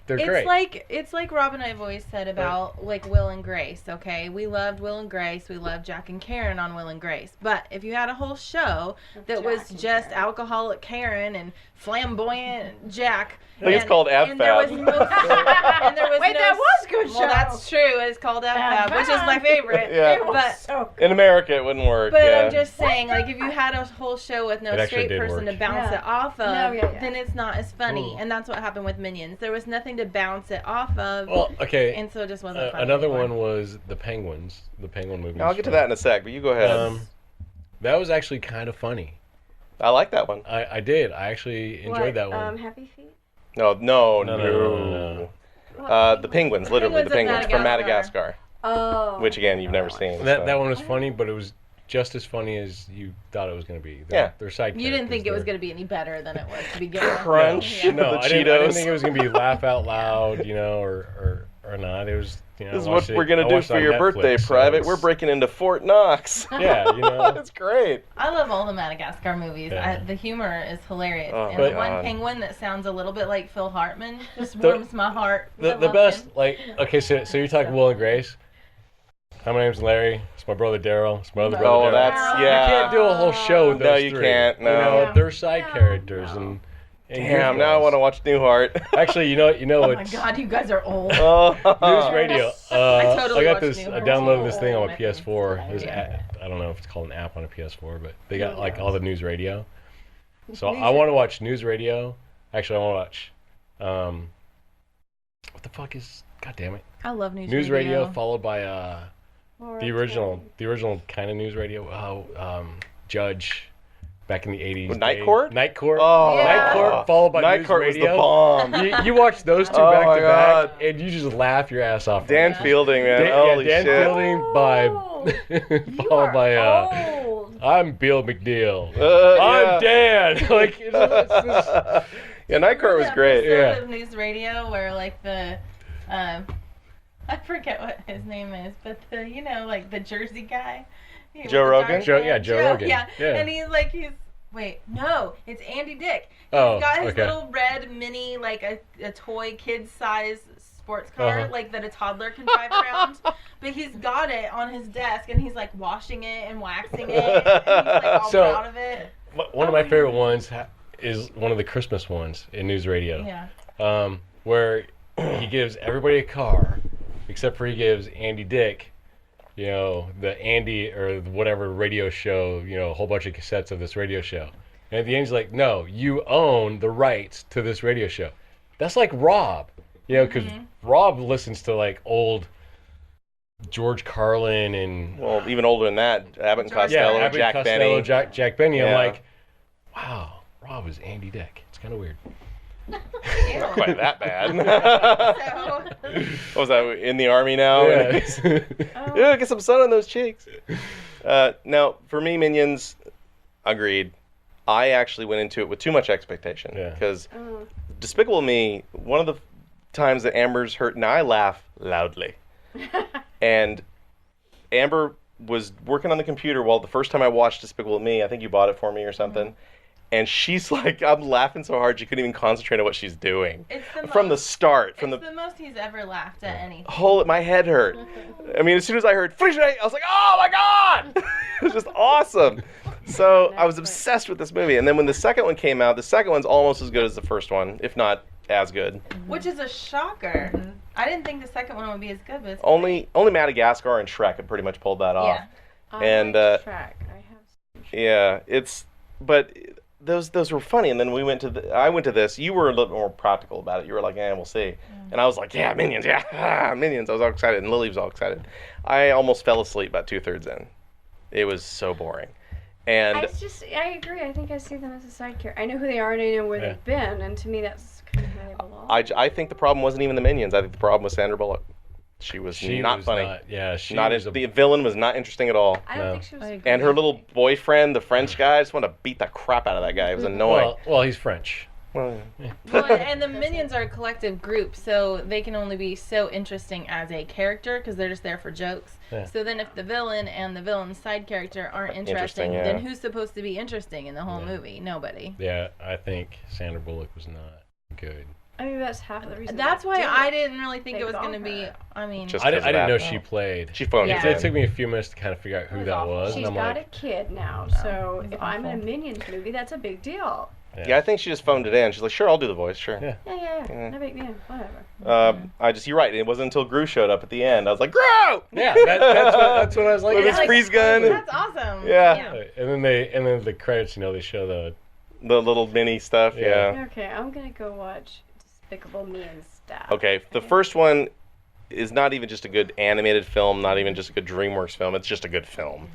they're great. It's like Rob and I have always said about like Will and Grace. Okay, we loved Will and Grace. We loved Jack and Karen on Will and Grace. But if you had a whole show that was Jack and just Karen. alcoholic Karen and flamboyant Jack, I think it's called and there was AbFab. no, and there was Wait, no, that was a good show. Well, that's true. It's called AbFab, which is my favorite. Yeah. It was But so good. In America, it wouldn't work. But yeah. I'm just saying, like, if you had a whole show with no It actually straight did person work. to bounce Yeah. it off of, No, yeah. then it's not as funny. Ooh. And that's what happened with Minions. There was nothing to bounce it off of, Well, okay. and so it just wasn't funny Another anymore. one was the Penguins, the Penguin movie. I'll get to that in a sec, but you go ahead. That was actually kind of funny. I like that one. I did. I actually enjoyed that one. Happy Feet? No. No. The penguins, literally the Penguins of penguins from Madagascar. Madagascar, Oh. which again you've never seen. That so. that one was funny, but it was just as funny as you thought it was going to be. Yeah. They're side You didn't think it was characters. going to be any better than it was to begin with. Crunch. Yeah. No, The I didn't Cheetos. think it was going to be laugh out loud, or not. It was, This is what we're gonna do for your birthday, Private. We're breaking into Fort Knox. Yeah, That's great. I love all the Madagascar movies. Yeah. The humor is hilarious. Oh, and my the one God. penguin that sounds a little bit like Phil Hartman just The- warms my heart. I The love best, him. like, okay, so you're talking Will and Grace. Hi, my name's Larry. It's my brother Daryl. It's my other brother Oh, Daryl. that's You yeah. can't do a whole show with No, those you three. can't, no. You know, they're side No, characters, no. and Damn, now I want to watch Newhart. Actually, you know Oh my it's God, you guys are old. Oh. News Radio. I totally got watched this. New I York. downloaded this thing Oh, on my my goodness. PS4. This Yeah. I don't know if it's called an app on a PS4, but they got like all the news radio. So News I want to watch news radio. Actually, I want to watch. What the fuck is? God damn it! I love news, News radio followed by Or the original kind of news radio. Judge. Back in the 80s. Night Court? Night Court. Oh. Yeah. Night Court followed by Night news Court was the radio. bomb. You watch those two Oh back my to back, God. and you just laugh your ass off. Dan Yeah. Fielding, man. Dan, Holy Dan shit. Fielding by You followed are by old. I'm Bill McNeil. Yeah. I'm Dan. Like, it's just, Yeah, Night Court was great. Yeah. Of news radio where like the, I forget what his name is, but the like the Jersey guy. With Joe the Rogan? dark Joe- hair. yeah, Joe Rogan. Yeah. Yeah. And he's wait, no, it's Andy Dick. He's Oh, got his okay. little red mini, like a toy kid size sports car, Uh-huh. like that a toddler can drive around. But he's got it on his desk and he's like washing it and waxing it. And he's like all So- proud of it. One of my favorite ones is one of the Christmas ones in news radio. Yeah. Where he gives everybody a car, except for he gives Andy Dick, the Andy or whatever radio show, a whole bunch of cassettes of this radio show. And at the end, he's like, no, you own the rights to this radio show. That's like Rob, because Rob listens to like old George Carlin and Well, even older than that, Abbott and George- Costello, Abbott Jack Costello, Benny. Jack Benny. I'm Yeah. like, wow, Rob is Andy Dick. It's kind of weird. Not quite that bad. So, What was that? In the army now? Yeah. Yeah, get some sun on those cheeks. Now, for me, Minions, agreed. I actually went into it with too much expectation Yeah. because Despicable Me. One of the times that Amber's hurt, and I laugh loudly, and Amber was working on the computer while the first time I watched Despicable Me, I think you bought it for me or something. And she's like, I'm laughing so hard she couldn't even concentrate on what she's doing. it's the From the most, start, it's the most he's ever laughed at anything. my head hurt. I mean, as soon as I heard Friday, I was like, oh my God! It was just awesome. So I was obsessed with this movie. And then when the second one came out, the second one's almost as good as the first one, if not as good. Which is a shocker. I didn't think the second one would be as good, but it's Only Madagascar and Shrek had pretty much pulled that off. Yeah. And, track. I have. Yeah, but those were funny. And then I went to this. You were a little more practical about it. You were like, we'll see. And I was like, yeah, Minions, yeah, Minions. I was all excited, and Lily was all excited. I almost fell asleep about 2/3 in. It was so boring. And I agree. I think I see them as a side character. I know who they are and I know where Yeah. they've been, and to me that's kind of where they belong. I think the problem wasn't even the Minions. I think the problem was Sandra Bullock. She was not funny. The villain was not interesting at all. I don't No. think she was. I agree. And her little boyfriend, the French guy, I just wanted to beat the crap out of that guy. It was annoying. Well, he's French. Well, Well, and the minions are a collective group, so they can only be so interesting as a character because they're just there for jokes. Yeah. So then, if the villain and the villain's side character aren't interesting, yeah. then who's supposed to be interesting in the whole Yeah. movie? Nobody. Yeah, I think Sandra Bullock was not good. I mean, that's half of the reason. That's they why did I it. didn't really think They it was going to got be. her. I mean, Just- I because didn't of know that. she played. she phoned Yeah. it It in. took me a few minutes to kind of figure out who was that awful. was, She's and I'm got like, a kid now, so It was if I'm in a awful. Minions movie, that's a big deal. Yeah, I think she just phoned it in. She's like, sure, I'll do the voice, sure. Yeah. Yeah. No big deal. Whatever. You're right. It wasn't until Gru showed up at the end. I was like, Gru! yeah, that's what I was like. With his like, freeze gun. That's awesome. Yeah. And then the credits, they show the The little mini stuff, yeah. Okay, I'm gonna go watch Despicable Me and stuff. Okay, the first one is not even just a good animated film, not even just a good DreamWorks film. It's just a good film.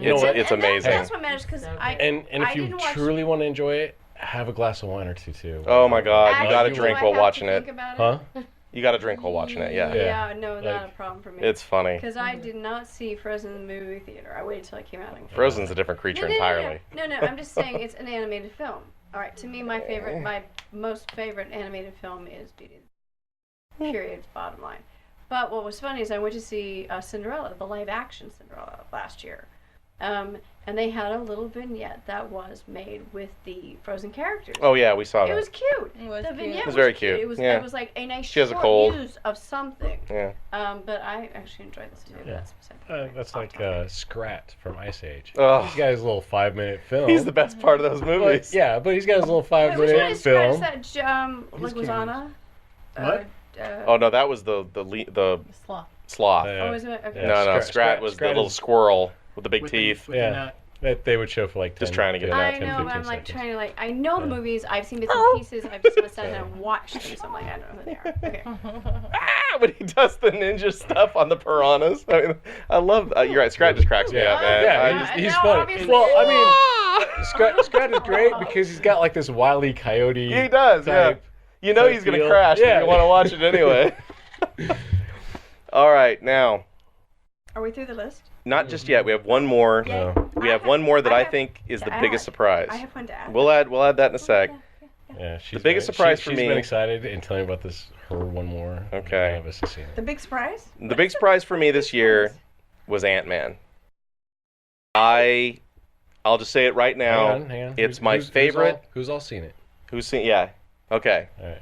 You know what? It's amazing. That's what matters because and if I you didn't watch- truly want to enjoy it, have a glass of wine or two too. Oh my God, you Actually, gotta do drink I while have to watching think it. about Huh? You gotta drink while watching it, yeah. Yeah, no, not Like, a problem for me. It's funny. Because I did not see Frozen in the movie theater. I waited till it came out. Frozen's a different creature entirely. No, I'm just saying it's an animated film. All right, to me, my most favorite animated film is Beauty. Period. Bottom line. But what was funny is I went to see Cinderella, the live-action Cinderella, last year, and they had a little vignette that was made with the Frozen characters. Oh yeah, we saw It that. was cute. It was the cute. vignette It was very cute. It was, Yeah. it was like a nice She has a short cold. use of something. Yeah. But I actually enjoyed this too. Yeah. That's beside That's I'll like talk. Scrat from Ice Age. Ugh. He's got his little 5-minute film. He's the best part of those movies. But, yeah, but he's got his little Wait, which one 5-minute is Scratch? Is film. that His Leguizana? What? Oh no, that was the Sloth. sloth. Oh, is it? Okay. Yeah. No, Scrat- Scrat was the Scrat little is- squirrel with the big With teeth. The, with Yeah. the nut. That they would show for like 10, Just trying to get it out. I 10, know, 15 but I'm like seconds. trying to like. I know the Yeah. movies. I've seen bits and pieces. I've just want to sit down and watch them. So I'm like, I don't know who they are. Okay. When he does the ninja stuff on the piranhas. I mean, I love. You're right. Scrat just cracks me Yeah. up, man. Yeah, I he's- just- he's now, funny. obviously- Well, I mean, Scrat is great because he's got like this Wile E. Coyote. he does. Yeah. type- You know type he's gonna deal. crash, Yeah. but you want to watch it anyway. All right, now. Are we through the list? Not just yet. We have one more. No. We have one more that I have think is to the add. biggest surprise. I have one to add. We'll add that in a sec. Yeah, she's biggest been, surprise for she's me- been excited and telling me about this. Her one more. Okay. None of us have seen The it. big surprise? The big surprise for me this year was Ant-Man. I'll just say it right now. Hang on. It's my favorite. Who's all seen it? Who's seen? Yeah. Okay. All right.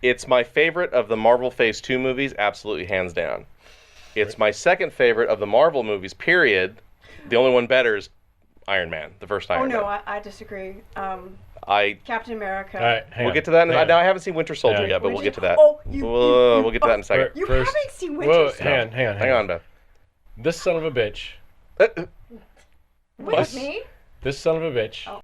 It's my favorite of the Marvel Phase 2 movies, absolutely hands down. It's my second favorite of the Marvel movies, period. The only one better is Iron Man, the first Iron Oh, no, Man. I disagree. Captain America. All right. Hang We'll on. get to that. Hang Now on. I haven't seen Winter Soldier Yeah. yet, but we'll get to that. Oh, We'll get to that in a second. You First- haven't seen Winter Whoa, Soldier. hang on. Hang on, Bev. This son of a bitch. With What? me? This son of a bitch. Oh.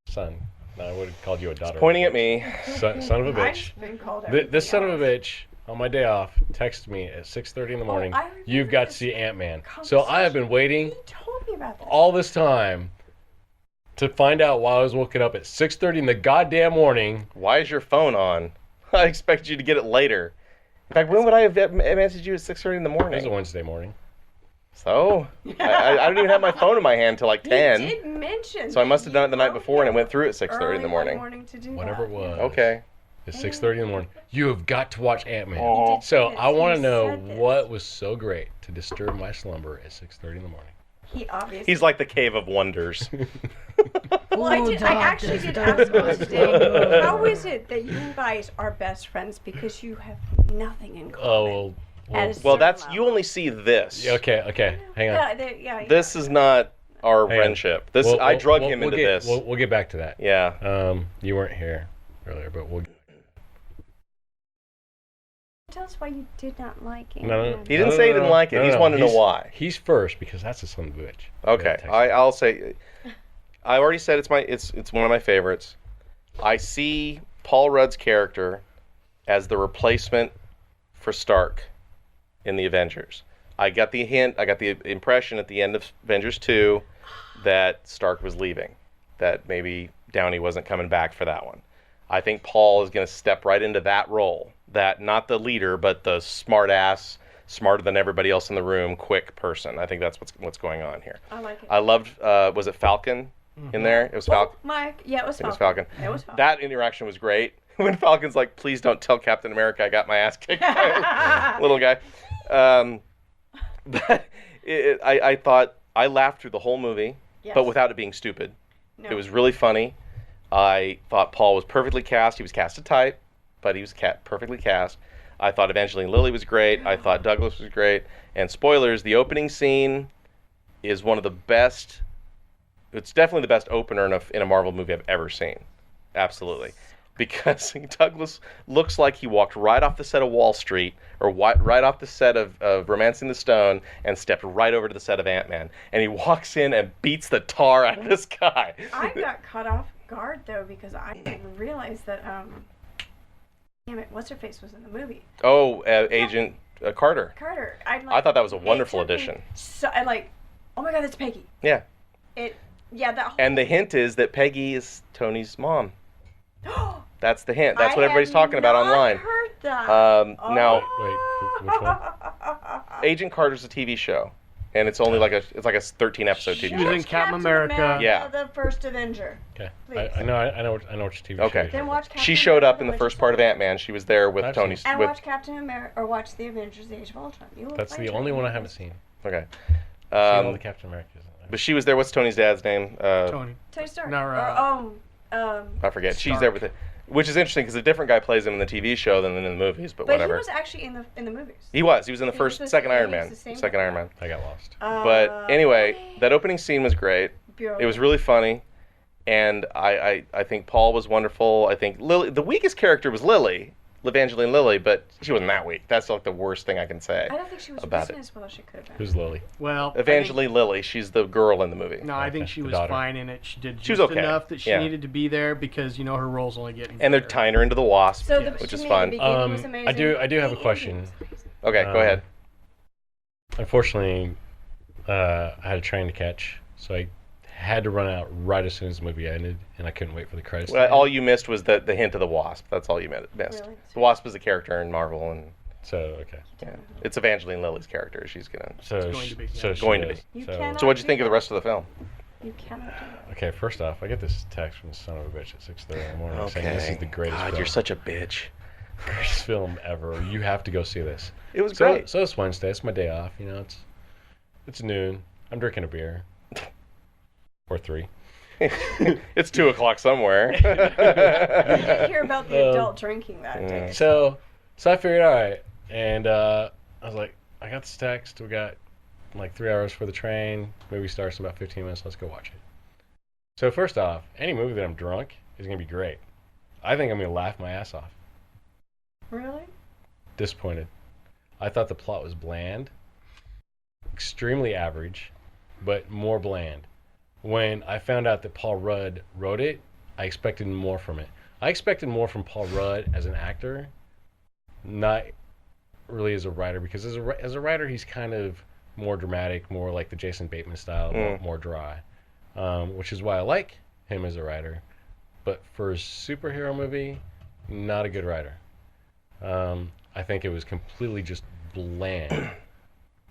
Son. No, I would have called you a daughter. Pointing at me. Son of a bitch. I've been called This son of a everything bitch on my day off texted me at 6:30 in the morning. I remember You've got to this see Ant-Man. So I have been else. waiting You told me about this. all this time to find out why I was woken up at 6:30 in the goddamn morning. Why is your phone on? I expected you to get it later. In fact, when would I have messaged you at 6:30 in the It was a morning? Wednesday morning. So? I don't even have my phone in my hand till like 10. You did mention. So I must have done it the night that you before and it wrote went through at 6:30 early in the one morning. morning to do Whatever that. it was. Okay. It's 6:30 in the morning. You have got to watch Ant-Man. Oh. So this. I want You to know said this. what was so great to disturb my slumber at 6:30 in the morning. He obviously. He's like the Cave of Wonders. Well, I actually did ask him today. How is it that you guys are best friends because you have nothing in common? Oh, At a Well, certain that's level? you only see this. okay. Hang on. Yeah, yeah. This is not our Hang on. friendship. This I drug him into this. We'll get back to that. Yeah. You weren't here earlier, but we'll. Tell us why you did not like it. No. He didn't say he didn't like it. He's wanting to know why. He's first because that's a son of a bitch. Okay. I'll say I already said it's one of my favorites. I see Paul Rudd's character as the replacement for Stark in the Avengers. I got the hint, I got the impression at the end of Avengers 2 that Stark was leaving, that maybe Downey wasn't coming back for that one. I think Paul is going to step right into that role, that not the leader, but the smart ass, smarter than everybody else in the room, quick person. I think that's what's going on here. I like it. I loved, was it Falcon in there? It was Falcon. Mike, yeah, it was It was Falcon. Falcon. It was Falcon. That interaction was great. When Falcon's like, please don't tell Captain America I got my ass kicked by a little guy. But I thought, I laughed through the whole movie, Yes. but without it being stupid. No. It was really funny. I thought Paul was perfectly cast. He was cast a type, but he was perfectly cast. I thought Evangeline Lilly was great. I thought Douglas was great. And spoilers, the opening scene is one of the best. It's definitely the best opener in a Marvel movie I've ever seen. Absolutely. Because Douglas looks like he walked right off the set of Wall Street or right off the set of Romancing the Stone and stepped right over to the set of Ant-Man. And he walks in and beats the tar out of this guy. I got caught off guard though because I didn't realize that damn it, what's her face was in the movie. Oh, Agent Carter. Carter. I thought that was a wonderful it took me addition. So I like, oh my god, that's Peggy. Yeah. That whole And the hint is that Peggy is Tony's mom. That's the hint. That's what everybody's talking about online. I heard that. Now, Wait, which one? Agent Carter's a TV show, and it's only like a 13 episode TV She was show. in Captain America. Yeah. The first Avenger. Okay. Please. I know which TV show. Okay. you're Then talking watch Captain She showed up America, in the Winter first part of Soldier. Ant-Man. She was there with I've Tony's. seen And With, watch Captain America or watch The Avengers: The Age of Ultron. You will That's find the her. only one I haven't seen. okay. Seen all the Captain Americas. But she was there. What's Tony's dad's name? Tony. Tony Stark. No, I forget. She's Stark. there with it, which is interesting because a different guy plays him in the TV show than in the movies. But But whatever. he was actually in the movies. He was in the He first, was the second same- Iron he was Man. the same Second guy. Iron Man. I got lost. But anyway, that opening scene was great. It was really funny, and I think Paul was wonderful. I think Lily, the weakest character was Evangeline Lilly, but she wasn't that weak. That's like the worst thing I can say. I don't think she was about written it. as well as she could have been. Who's Lily? Well, Evangeline Lilly, she's the girl in the movie. No, I think Okay, she the was daughter. fine in it. She did She was just okay. enough that she Yeah. needed to be there because her role's only getting And they're better. tying her into the Wasp, So which to is me, fun. The beginning was amazing. I do have a The question. ending was amazing. Okay, go ahead. Unfortunately, I had a train to catch, so I had to run out right as soon as the movie ended, and I couldn't wait for the credits. to Well, end. all you missed was the hint of the Wasp. That's all you missed. Really? The Wasp is a character in Marvel, and So okay. Yeah. It's Evangeline Lilly's character. She's gonna. So It's going to be, so yeah. she Going to is. be. You So, cannot- So what'd you think of the rest of the film? You cannot do that. okay, first off, I get this text from the son of a bitch at 6:30 in the morning saying this is the greatest God, film, you're such a bitch. greatest film ever. You have to go see this. It was So, great. so it's Wednesday. It's my day off. You know, it's noon. I'm drinking a beer. Or 3. It's 2:00 somewhere. You didn't hear about the adult drinking that day. So I figured, all right. And I was like, I got this text. We got like 3 hours for the train. Movie starts in about 15 minutes. Let's go watch it. So first off, any movie that I'm drunk is going to be great. I think I'm going to laugh my ass off. Really? Disappointed. I thought the plot was bland. Extremely average, but more bland. When I found out that Paul Rudd wrote it, I expected more from it. I expected more from Paul Rudd as an actor, not really as a writer, because as a writer, he's kind of more dramatic, more like the Jason Bateman style, more dry, which is why I like him as a writer. But for a superhero movie, not a good writer. I think it was completely just bland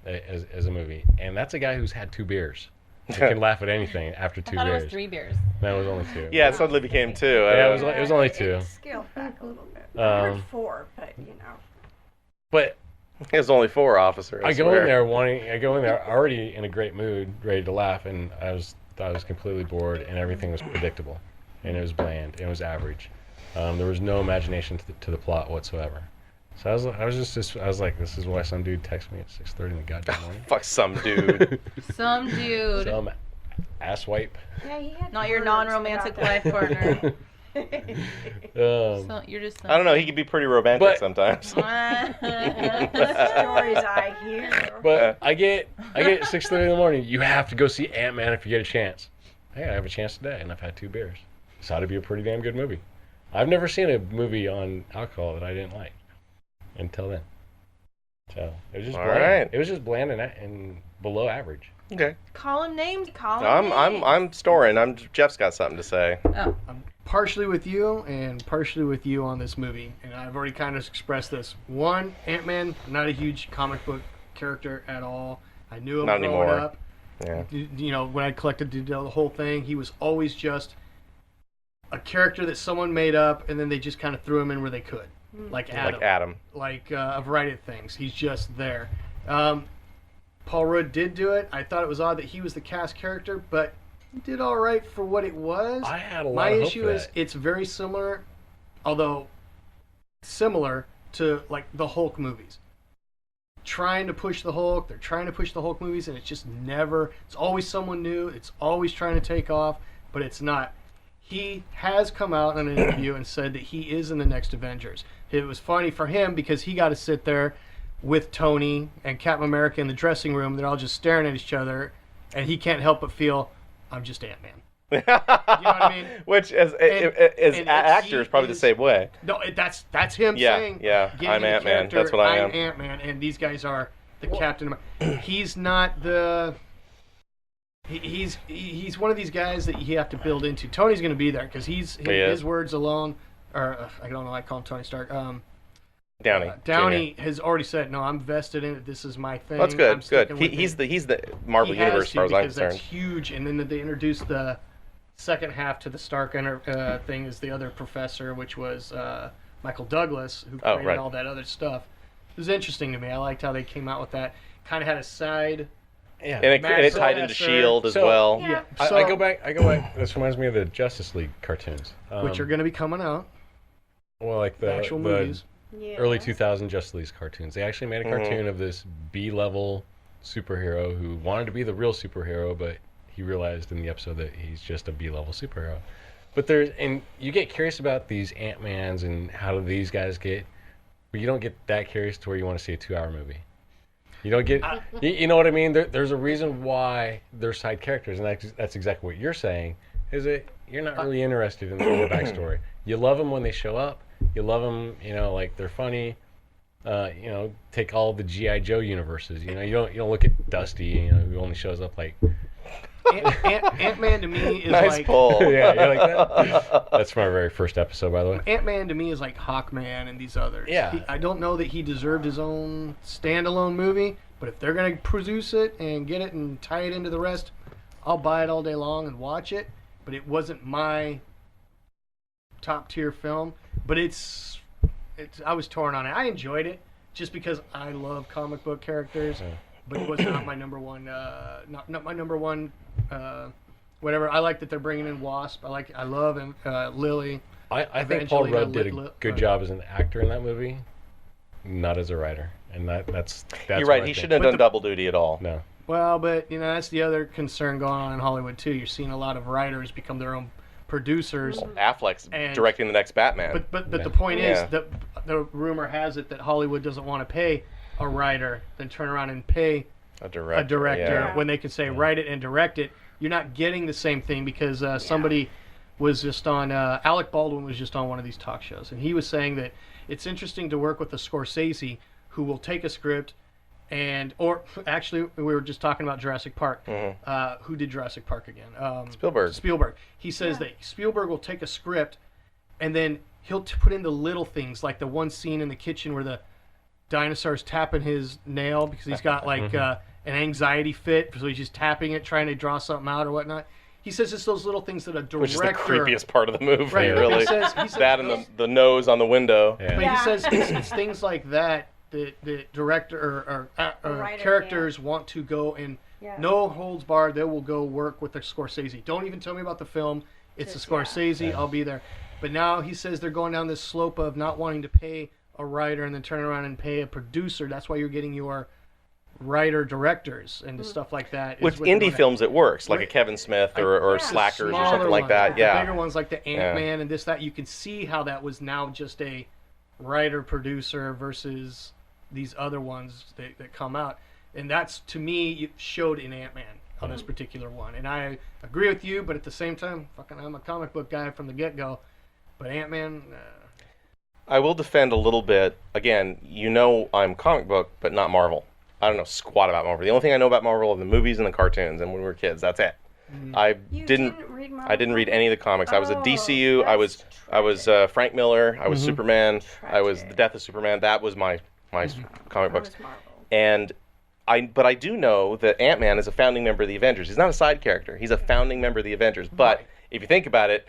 as a movie. And that's a guy who's had 2 beers. He can laugh at anything after 2 I thought beers. it was 3 beers. No, it was only 2. Yeah, it suddenly became 2. Yeah, it was only 2. Scaled back a little bit. I heard 4, but you know. But It was only 4, officer. I go in there already in a great mood, ready to laugh, and I was completely bored, and everything was predictable, and it was bland, and it was average. There was no imagination to the plot whatsoever. So I was like, this is why some dude texted me at 6:30 in the goddamn morning. Fuck some dude. Some dude. Some asswipe. Yeah, he had Not your words non-romantic about life that. partner. Um, So you're just. I don't know. He could be pretty romantic But- sometimes. The stories I hear. But I get 6:30 in the morning. You have to go see Ant-Man if you get a chance. Hey, I have a chance today, and I've had 2 beers. This ought to be a pretty damn good movie. I've never seen a movie on alcohol that I didn't like until then. So it was just All bland. right. It was just bland and below average. Okay. Call him names. Call him names. I'm storing. Jeff's got something to say. Oh. I'm partially with you and partially with you on this movie, and I've already kind of expressed this. One, Ant-Man, not a huge comic book character at all. I knew him Not growing anymore. up. Yeah. You know, when I collected the whole thing, he was always just a character that someone made up, and then they just kind of threw him in where they could, like Adam, Like Adam. like a variety of things. He's just there. Paul Rudd did do it. I thought it was odd that he was the cast character, but he did all right for what it was. I had a lot My of hope issue for is that. it's very similar, although similar to like the Hulk movies. Trying to push the Hulk, they're trying to push the Hulk movies, and it's just never. It's always someone new. It's always trying to take off, but it's not. He has come out in an interview and said that he is in the next Avengers. It was funny for him because he got to sit there with Tony and Captain America in the dressing room. They're all just staring at each other, and he can't help but feel, I'm just Ant-Man. You know what I mean? Which, as and actor, is probably the is- same way. No, that's him Yeah, saying, yeah, getting I'm in the Ant-Man. character, That's what I I'm am. Ant-Man, and these guys are the Captain America. He's not the... He's one of these guys that you have to build into. Tony's going to be there because his is. words alone, or I don't know, I call him Tony Stark. Downey. Downey has already said, "No, I'm vested in it. This is my thing." That's I'm good. Good. sticking with He's it." the Marvel He has Universe, as to, far as I'm because that's concerned. huge. And then they introduced the second half to the Stark thing is the other professor, which was Michael Douglas, who Oh, created right. all that other stuff. It was interesting to me. I liked how they came out with that. Kind of had a side. Yeah. And it Max tied into Professor. Shield as So- well. Yeah. I go back. This reminds me of the Justice League cartoons, Which are going to be coming out. well, like The actual movies. Yeah. early 2000 Justice League cartoons. They actually made a cartoon of this B-level superhero who wanted to be the real superhero, but he realized in the episode that he's just a B-level superhero. But you get curious about these Ant-Mans and how do these guys get, but you don't get that curious to where you want to see a 2-hour movie. You don't get, you know what I mean? There's a reason why they're side characters, and that's exactly what you're saying, is that you're not really interested in the backstory. You love them when they show up. You love them, like they're funny. Take all the G.I. Joe universes. You don't look at Dusty, who only shows up like Ant-Man to me is Nice like pull. Yeah, you like that? That's from our very first episode, by the way. Ant-Man to me is like Hawkman and these others. Yeah. I don't know that he deserved his own standalone movie, but if they're gonna produce it and get it and tie it into the rest, I'll buy it all day long and watch it. But it wasn't my top tier film. But it's I was torn on it. I enjoyed it just because I love comic book characters. Yeah. But it was not my number one. Not my number one. Whatever. I like that they're bringing in Wasp. I love him. Lily. I think Paul Evangelina Rudd did a good job as an actor in that movie, not as a writer, and that's You're what right. I He think. shouldn't have But done double duty at all. No. Well, but that's the other concern going on in Hollywood too. You're seeing a lot of writers become their own producers. Affleck's And- directing the next Batman. But Yeah. the point is Yeah. that the rumor has it that Hollywood doesn't want to pay a writer, then turn around and pay a director. a director Yeah. when they can say write it and direct it. You're not getting the same thing because somebody was just on Alec Baldwin was just on one of these talk shows, and he was saying that it's interesting to work with a Scorsese who will take a script or actually we were just talking about Jurassic Park. Who did Jurassic Park again? Spielberg. He says that Spielberg will take a script and then he'll put in the little things, like the one scene in the kitchen where the dinosaur's tapping his nail because he's got like an anxiety fit, so he's just tapping it, trying to draw something out or whatnot. He says it's those little things that a director... Which is the creepiest part of the movie, Right, really. he says That and the nose on the window. Yeah. But Yeah. he says it's things like that the director or writer characters want to go and Yeah. no holds barred. They will go work with the Scorsese. Don't even tell me about the film. It's Just, a Scorsese. Yeah. I'll be there. But now he says they're going down this slope of not wanting to pay a writer and then turn around and pay a producer. That's why you're getting your writer directors and stuff like that. With what they're indie doing. films, it works, like a Right. Kevin Smith or Yeah. Slackers or Smaller something like ones, that. but Yeah. The bigger ones like the Ant-Man and this, that, you can see how that was now just a writer-producer versus these other ones that come out. And that's, to me, it showed in Ant-Man on this particular one. And I agree with you, but at the same time, fucking, I'm a comic book guy from the get-go. But Ant-Man... I will defend a little bit. Again, I'm comic book, but not Marvel. I don't know squat about Marvel. The only thing I know about Marvel are the movies and the cartoons, and when we were kids, that's it. I You didn't read I Marvel? didn't read any of the comics. I was a Oh, DCU. I was Frank Miller. I was Superman. I was the Tragic. Death of Superman. That was my comic I books. was Marvel. And but I do know that Ant-Man is a founding member of the Avengers. He's not a side character. He's a founding member of the Avengers. But Right. if you think about it,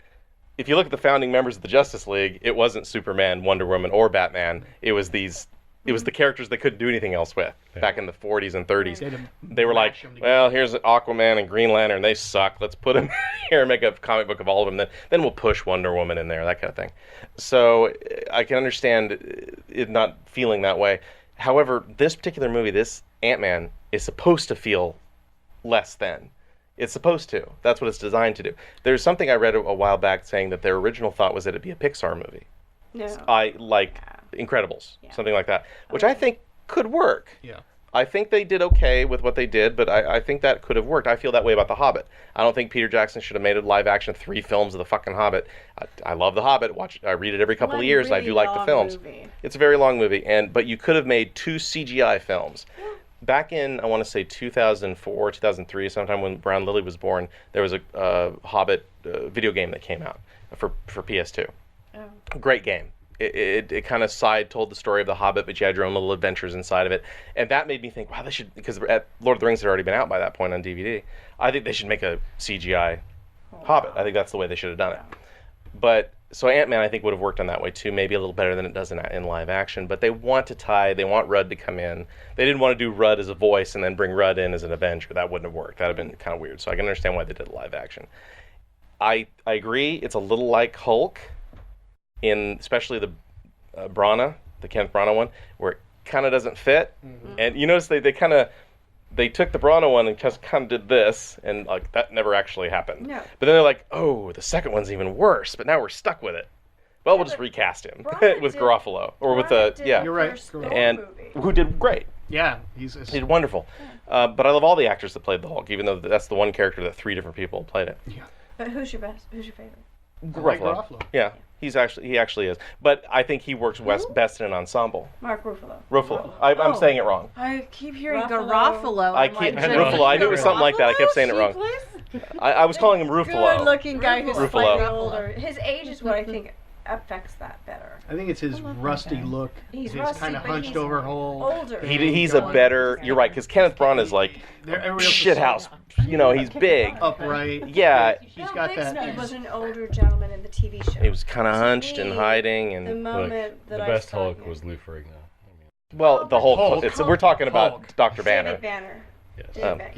if you look at the founding members of the Justice League, it wasn't Superman, Wonder Woman, or Batman. It was the characters they couldn't do anything else with back in the 40s and 30s. They had to They were like, mash 'em together. well, here's Aquaman and Green Lantern. They suck. Let's put them here and make a comic book of all of them. Then we'll push Wonder Woman in there, that kind of thing. So I can understand it not feeling that way. However, this particular movie, this Ant-Man, is supposed to feel less than. It's supposed to. That's what it's designed to do. There's something I read a while back saying that their original thought was that it'd be a Pixar movie. No. Like Incredibles, Yeah. something like that, which I think could work. Yeah. I think they did okay with what they did, but I think that could have worked. I feel that way about The Hobbit. I don't think Peter Jackson should have made a live action 3 films of the fucking Hobbit. I love The Hobbit. I read it every couple of years. I do like the films. Movie. It's a very long movie, but you could have made 2 CGI films. Back in, I want to say 2004, 2003, sometime when Brown Lily was born, there was a Hobbit video game that came out for PS2. Oh. Great game. It kind of told the story of the Hobbit, but you had your own little adventures inside of it. And that made me think, wow, they should, because Lord of the Rings had already been out by that point on DVD. I think they should make a CGI Hobbit. I think that's the way they should have done it. But, so Ant-Man, I think, would have worked on that way too, maybe a little better than it does in live action. But they want Rudd to come in. They didn't want to do Rudd as a voice and then bring Rudd in as an Avenger. That wouldn't have worked. That would have been kind of weird. So I can understand why they did live action. I agree, it's a little like Hulk, especially the the Kenneth Branagh one, where it kind of doesn't fit. And you notice they took the Branagh one and just kind of did this, and like that never actually happened. No. But then they're like, oh, the second one's even worse, but now we're stuck with it. Well, we'll just recast him Branagh with did- Garofalo, or with Branagh did You're the right. first Thor and movie. who did great. Yeah, he's He did wonderful. But I love all the actors that played the Hulk, even though that's the one character that 3 different people played it. But who's your favorite? Like Garofalo. Yeah, he actually is. But I think he works best in an ensemble. Mark Ruffalo. Ruffalo. I'm Oh. saying it wrong. I keep hearing Ruffalo. Garofalo. I I'm keep like, Ruffalo. I knew it was something like that. I kept saying it wrong. I was calling him Ruffalo. Good-looking guy who's Ruffalo. slightly older. His age is what I think affects that better. I think it's his love that rusty guy. look. He's his rusty, kind of but hunched he's over whole. Older. He's a better. You're right, because Kenneth Branagh is like Everybody else is shithouse. You know, he's big. upright. Yeah, He's Bill got Bixby that. was an older gentleman in the TV show. he was kind of To hunched and me, hiding, The and moment Look, that the I best saw Hulk him- was Lou Ferrigno. well, the Hulk. Hulk. We're talking about Hulk. Dr. Banner. David Banner. Yes. David Banner.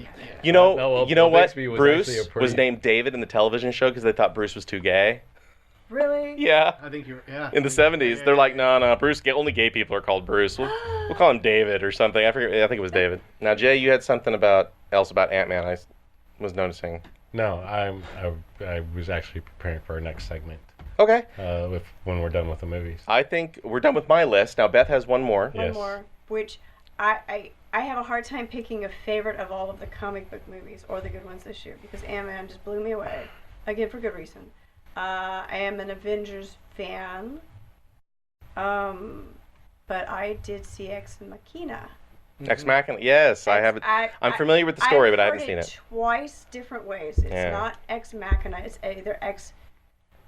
You know, No, well, you know Bill what? Bixby was Bruce actually a pretty- was named David in the television show because they thought Bruce was too gay. Really? Yeah. I think you're. Yeah. In the 70s, they're like, no, Bruce. Only gay people are called Bruce. We'll call him David or something. I forget. I think it was David. Now, Jay, you had something else about Ant-Man. I was noticing. No, I was actually preparing for our next segment. Okay. When we're done with the movies. I think we're done with my list. Now, Beth has one more. One Yes. more, which I have a hard time picking a favorite of all of the comic book movies or the good ones this year because Ant-Man just blew me away, again for good reason. I am an Avengers fan, but I did see Ex Machina. Ex Machina. Yes, I haven't. I'm familiar with the story, but I haven't seen it. Twice different ways. It's Yeah. not Ex Machina. It's either Ex,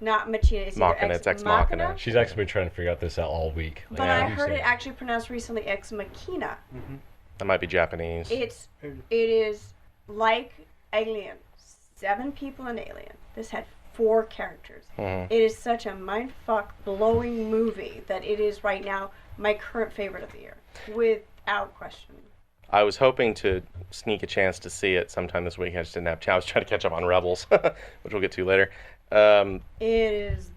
not Machina. It's Machina, either it's Ex Machina. She's actually been trying to figure out this out all week. But Yeah. I heard it actually pronounced recently Ex Machina. That might be Japanese. It is like Alien. 7 people in Alien. This had 4 characters. Mhm. It is such a mindfuck blowing movie that it is right now my current favorite of the year, without question. I was hoping to sneak a chance to see it sometime this week. I just didn't have time. I was trying to catch up on Rebels, which we'll get to later. It is,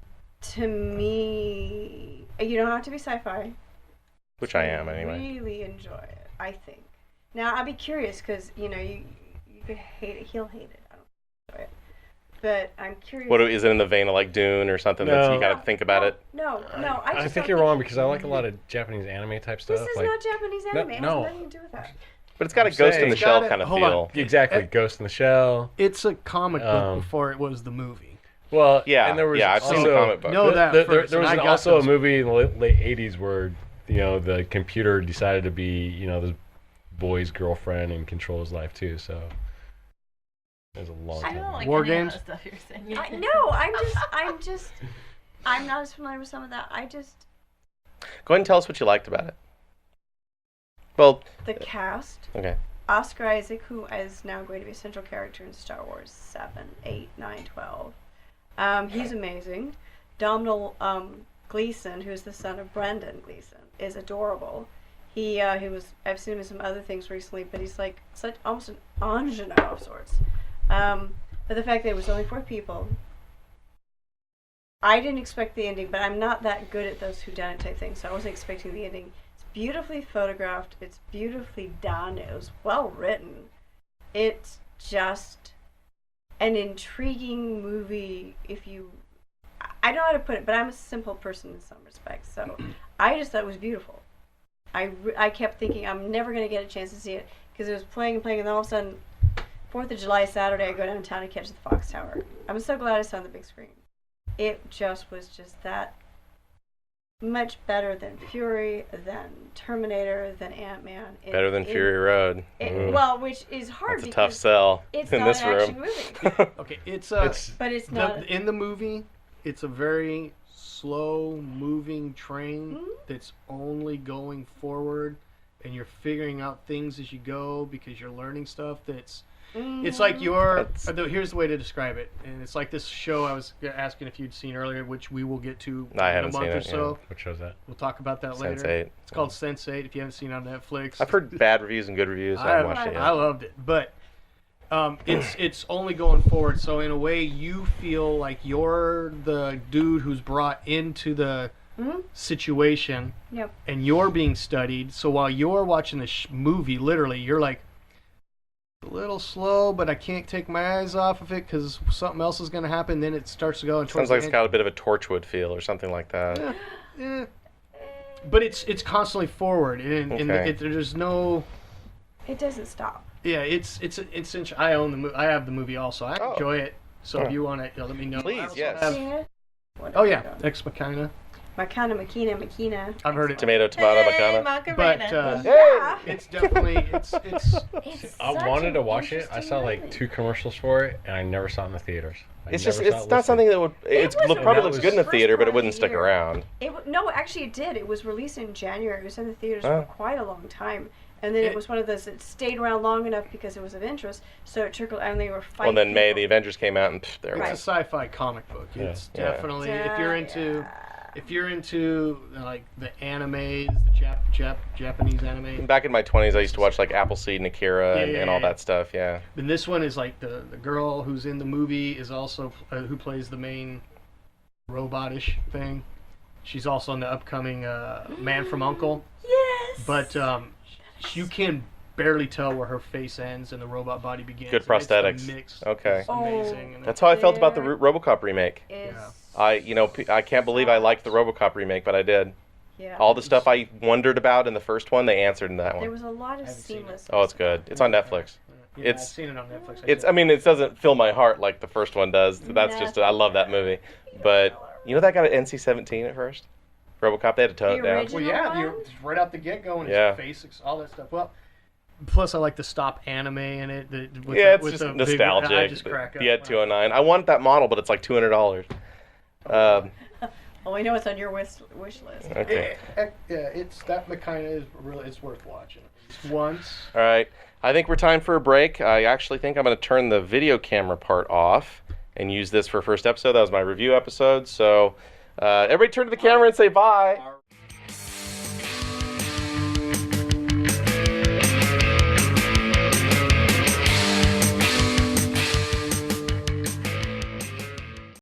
to me, you don't have to be sci-fi. Which I am anyway. Really enjoy it, I think. Now I'd be curious because you could hate it. He'll hate it. I don't enjoy it, but I'm curious. What is it in the vein of like Dune or something that No. you got to think about it? No. I just think don't you're wrong because I like a lot of Japanese anime type stuff. This is like, not Japanese anime. It has no. nothing to do with that. But it's got a I'm Ghost saying- in the It's Shell got a- kind of hold feel. on. exactly, Ghost in the Shell. It's a comic book Um, before it was the movie. Well, Yeah, and there was I've seen the also- comic book. No, that there first, there was and I got also those. a movie in the late 80s where the computer decided to be this boy's girlfriend and control his life too. So it was a long I time. don't ago. like War any of games? that stuff you're saying. I'm not as familiar with some of that. Go ahead and tell us what you liked about it. Well, The cast. okay. Oscar Isaac, who is now going to be a central character in Star Wars 7, 8, 9, 12. He's amazing. Domhnall Gleeson, who's the son of Brendan Gleeson, is adorable. I've seen him in some other things recently, but he's like almost an ingenue of sorts. But the fact that it was only 4 people, I didn't expect the ending, but I'm not that good at those whodunit type things, so I wasn't expecting the ending. It's beautifully photographed. It's beautifully done. It was well written. It's just an intriguing movie. I don't know how to put it, but I'm a simple person in some respects, so I just thought it was beautiful. I kept thinking I'm never going to get a chance to see it because it was playing, and then all of a sudden, 4th of July Saturday, I go downtown to catch the Fox Tower. I'm so glad I saw it on the big screen. It just was that much better than Fury, than Terminator, than Ant-Man. Better than Fury Road. Well, which is hard That's a because tough sell it's in not this an action room. movie. Okay, But it's not. in the movie. It's a very slow-moving train Mhm. that's only going forward, and you're figuring out things as you go because you're learning stuff. It's like here's the way to describe it, and it's like this show I was asking if you'd seen earlier, which we will get to I in a haven't month seen or it, so. What show's that? We'll talk about that later. Sense8. It's called Sense8. If you haven't seen it on Netflix, I've heard bad reviews and good reviews. So I haven't watched it I yet. loved it, but it's only going forward. So in a way, you feel like you're the dude who's brought into the situation, Yep. and you're being studied. So while you're watching the movie, literally, you're like a little slow, but I can't take my eyes off of it because something else is going to happen. Then it starts to go. And Sounds like it's got a bit of a Torchwood feel or something like that. Yeah. But it's constantly forward, and Okay. there's no. It doesn't stop. Yeah, it's I own the movie. I have the movie also. I enjoy it. So Oh. if you want to, let me know. Please, I also yes. have- Seen it? Oh yeah, Ex Machina. Makina. I've heard it. Tomato, Hey, macana. Macarena. But Yeah. it's definitely it's It's I such wanted an to watch it. I interesting saw like movie. 2 commercials for it, and I never saw it in the theaters. It's just, it's not something that would, it wasn't probably that looks was- good in the first theater, but part it of wouldn't the stick year. around. No, actually it did. It was released in January. It was in the theaters Oh. for quite a long time. And then it was one of those that stayed around long enough because it was of interest, so it trickled, and they were Well, fighting. then May, the people. Avengers came out, and there it It's a was. sci-fi comic book. Yeah. It's Yeah. definitely if you're into Yeah. like the animes, the Japanese anime. Back in my 20s, I used to watch like Appleseed and Akira and all Yeah. that stuff, yeah. And this one is like the girl who's in the movie is also who plays the main robotish thing. She's also in the upcoming Man from Uncle. Yes. But you can barely tell where her face ends and the robot body begins. Good And it's the prosthetics. mix Okay. is amazing. And That's how I felt about the There RoboCop remake. Is, I can't believe I liked the RoboCop remake, but I did. yeah. All the stuff I wondered about in the first one, they answered in that There one. was a lot of haven't seen it. seamless. Oh, it's good. It's on Netflix. yeah, it's- I've seen it on Netflix. It's, I mean, it doesn't fill my heart like the first one does. That's just, I love that movie. But, you know that got an NC-17 at first? RoboCop, they had to tone it The down. original? Well, yeah, one? you're right out the get-go, and Yeah. his face, all that stuff. Well, plus I like the stop anime in it. With Yeah, the, it's with just the nostalgic. Big, I just crack up. The Ed 209. I want that model, but it's like $200. Well, we know it's on your wish list. Okay. Yeah, it's that kind is really it's worth watching. Just once. All right. I think we're time for a break. I actually think I'm going to turn the video camera part off and use this for first episode. That was my review episode. So everybody turn to the camera and say bye.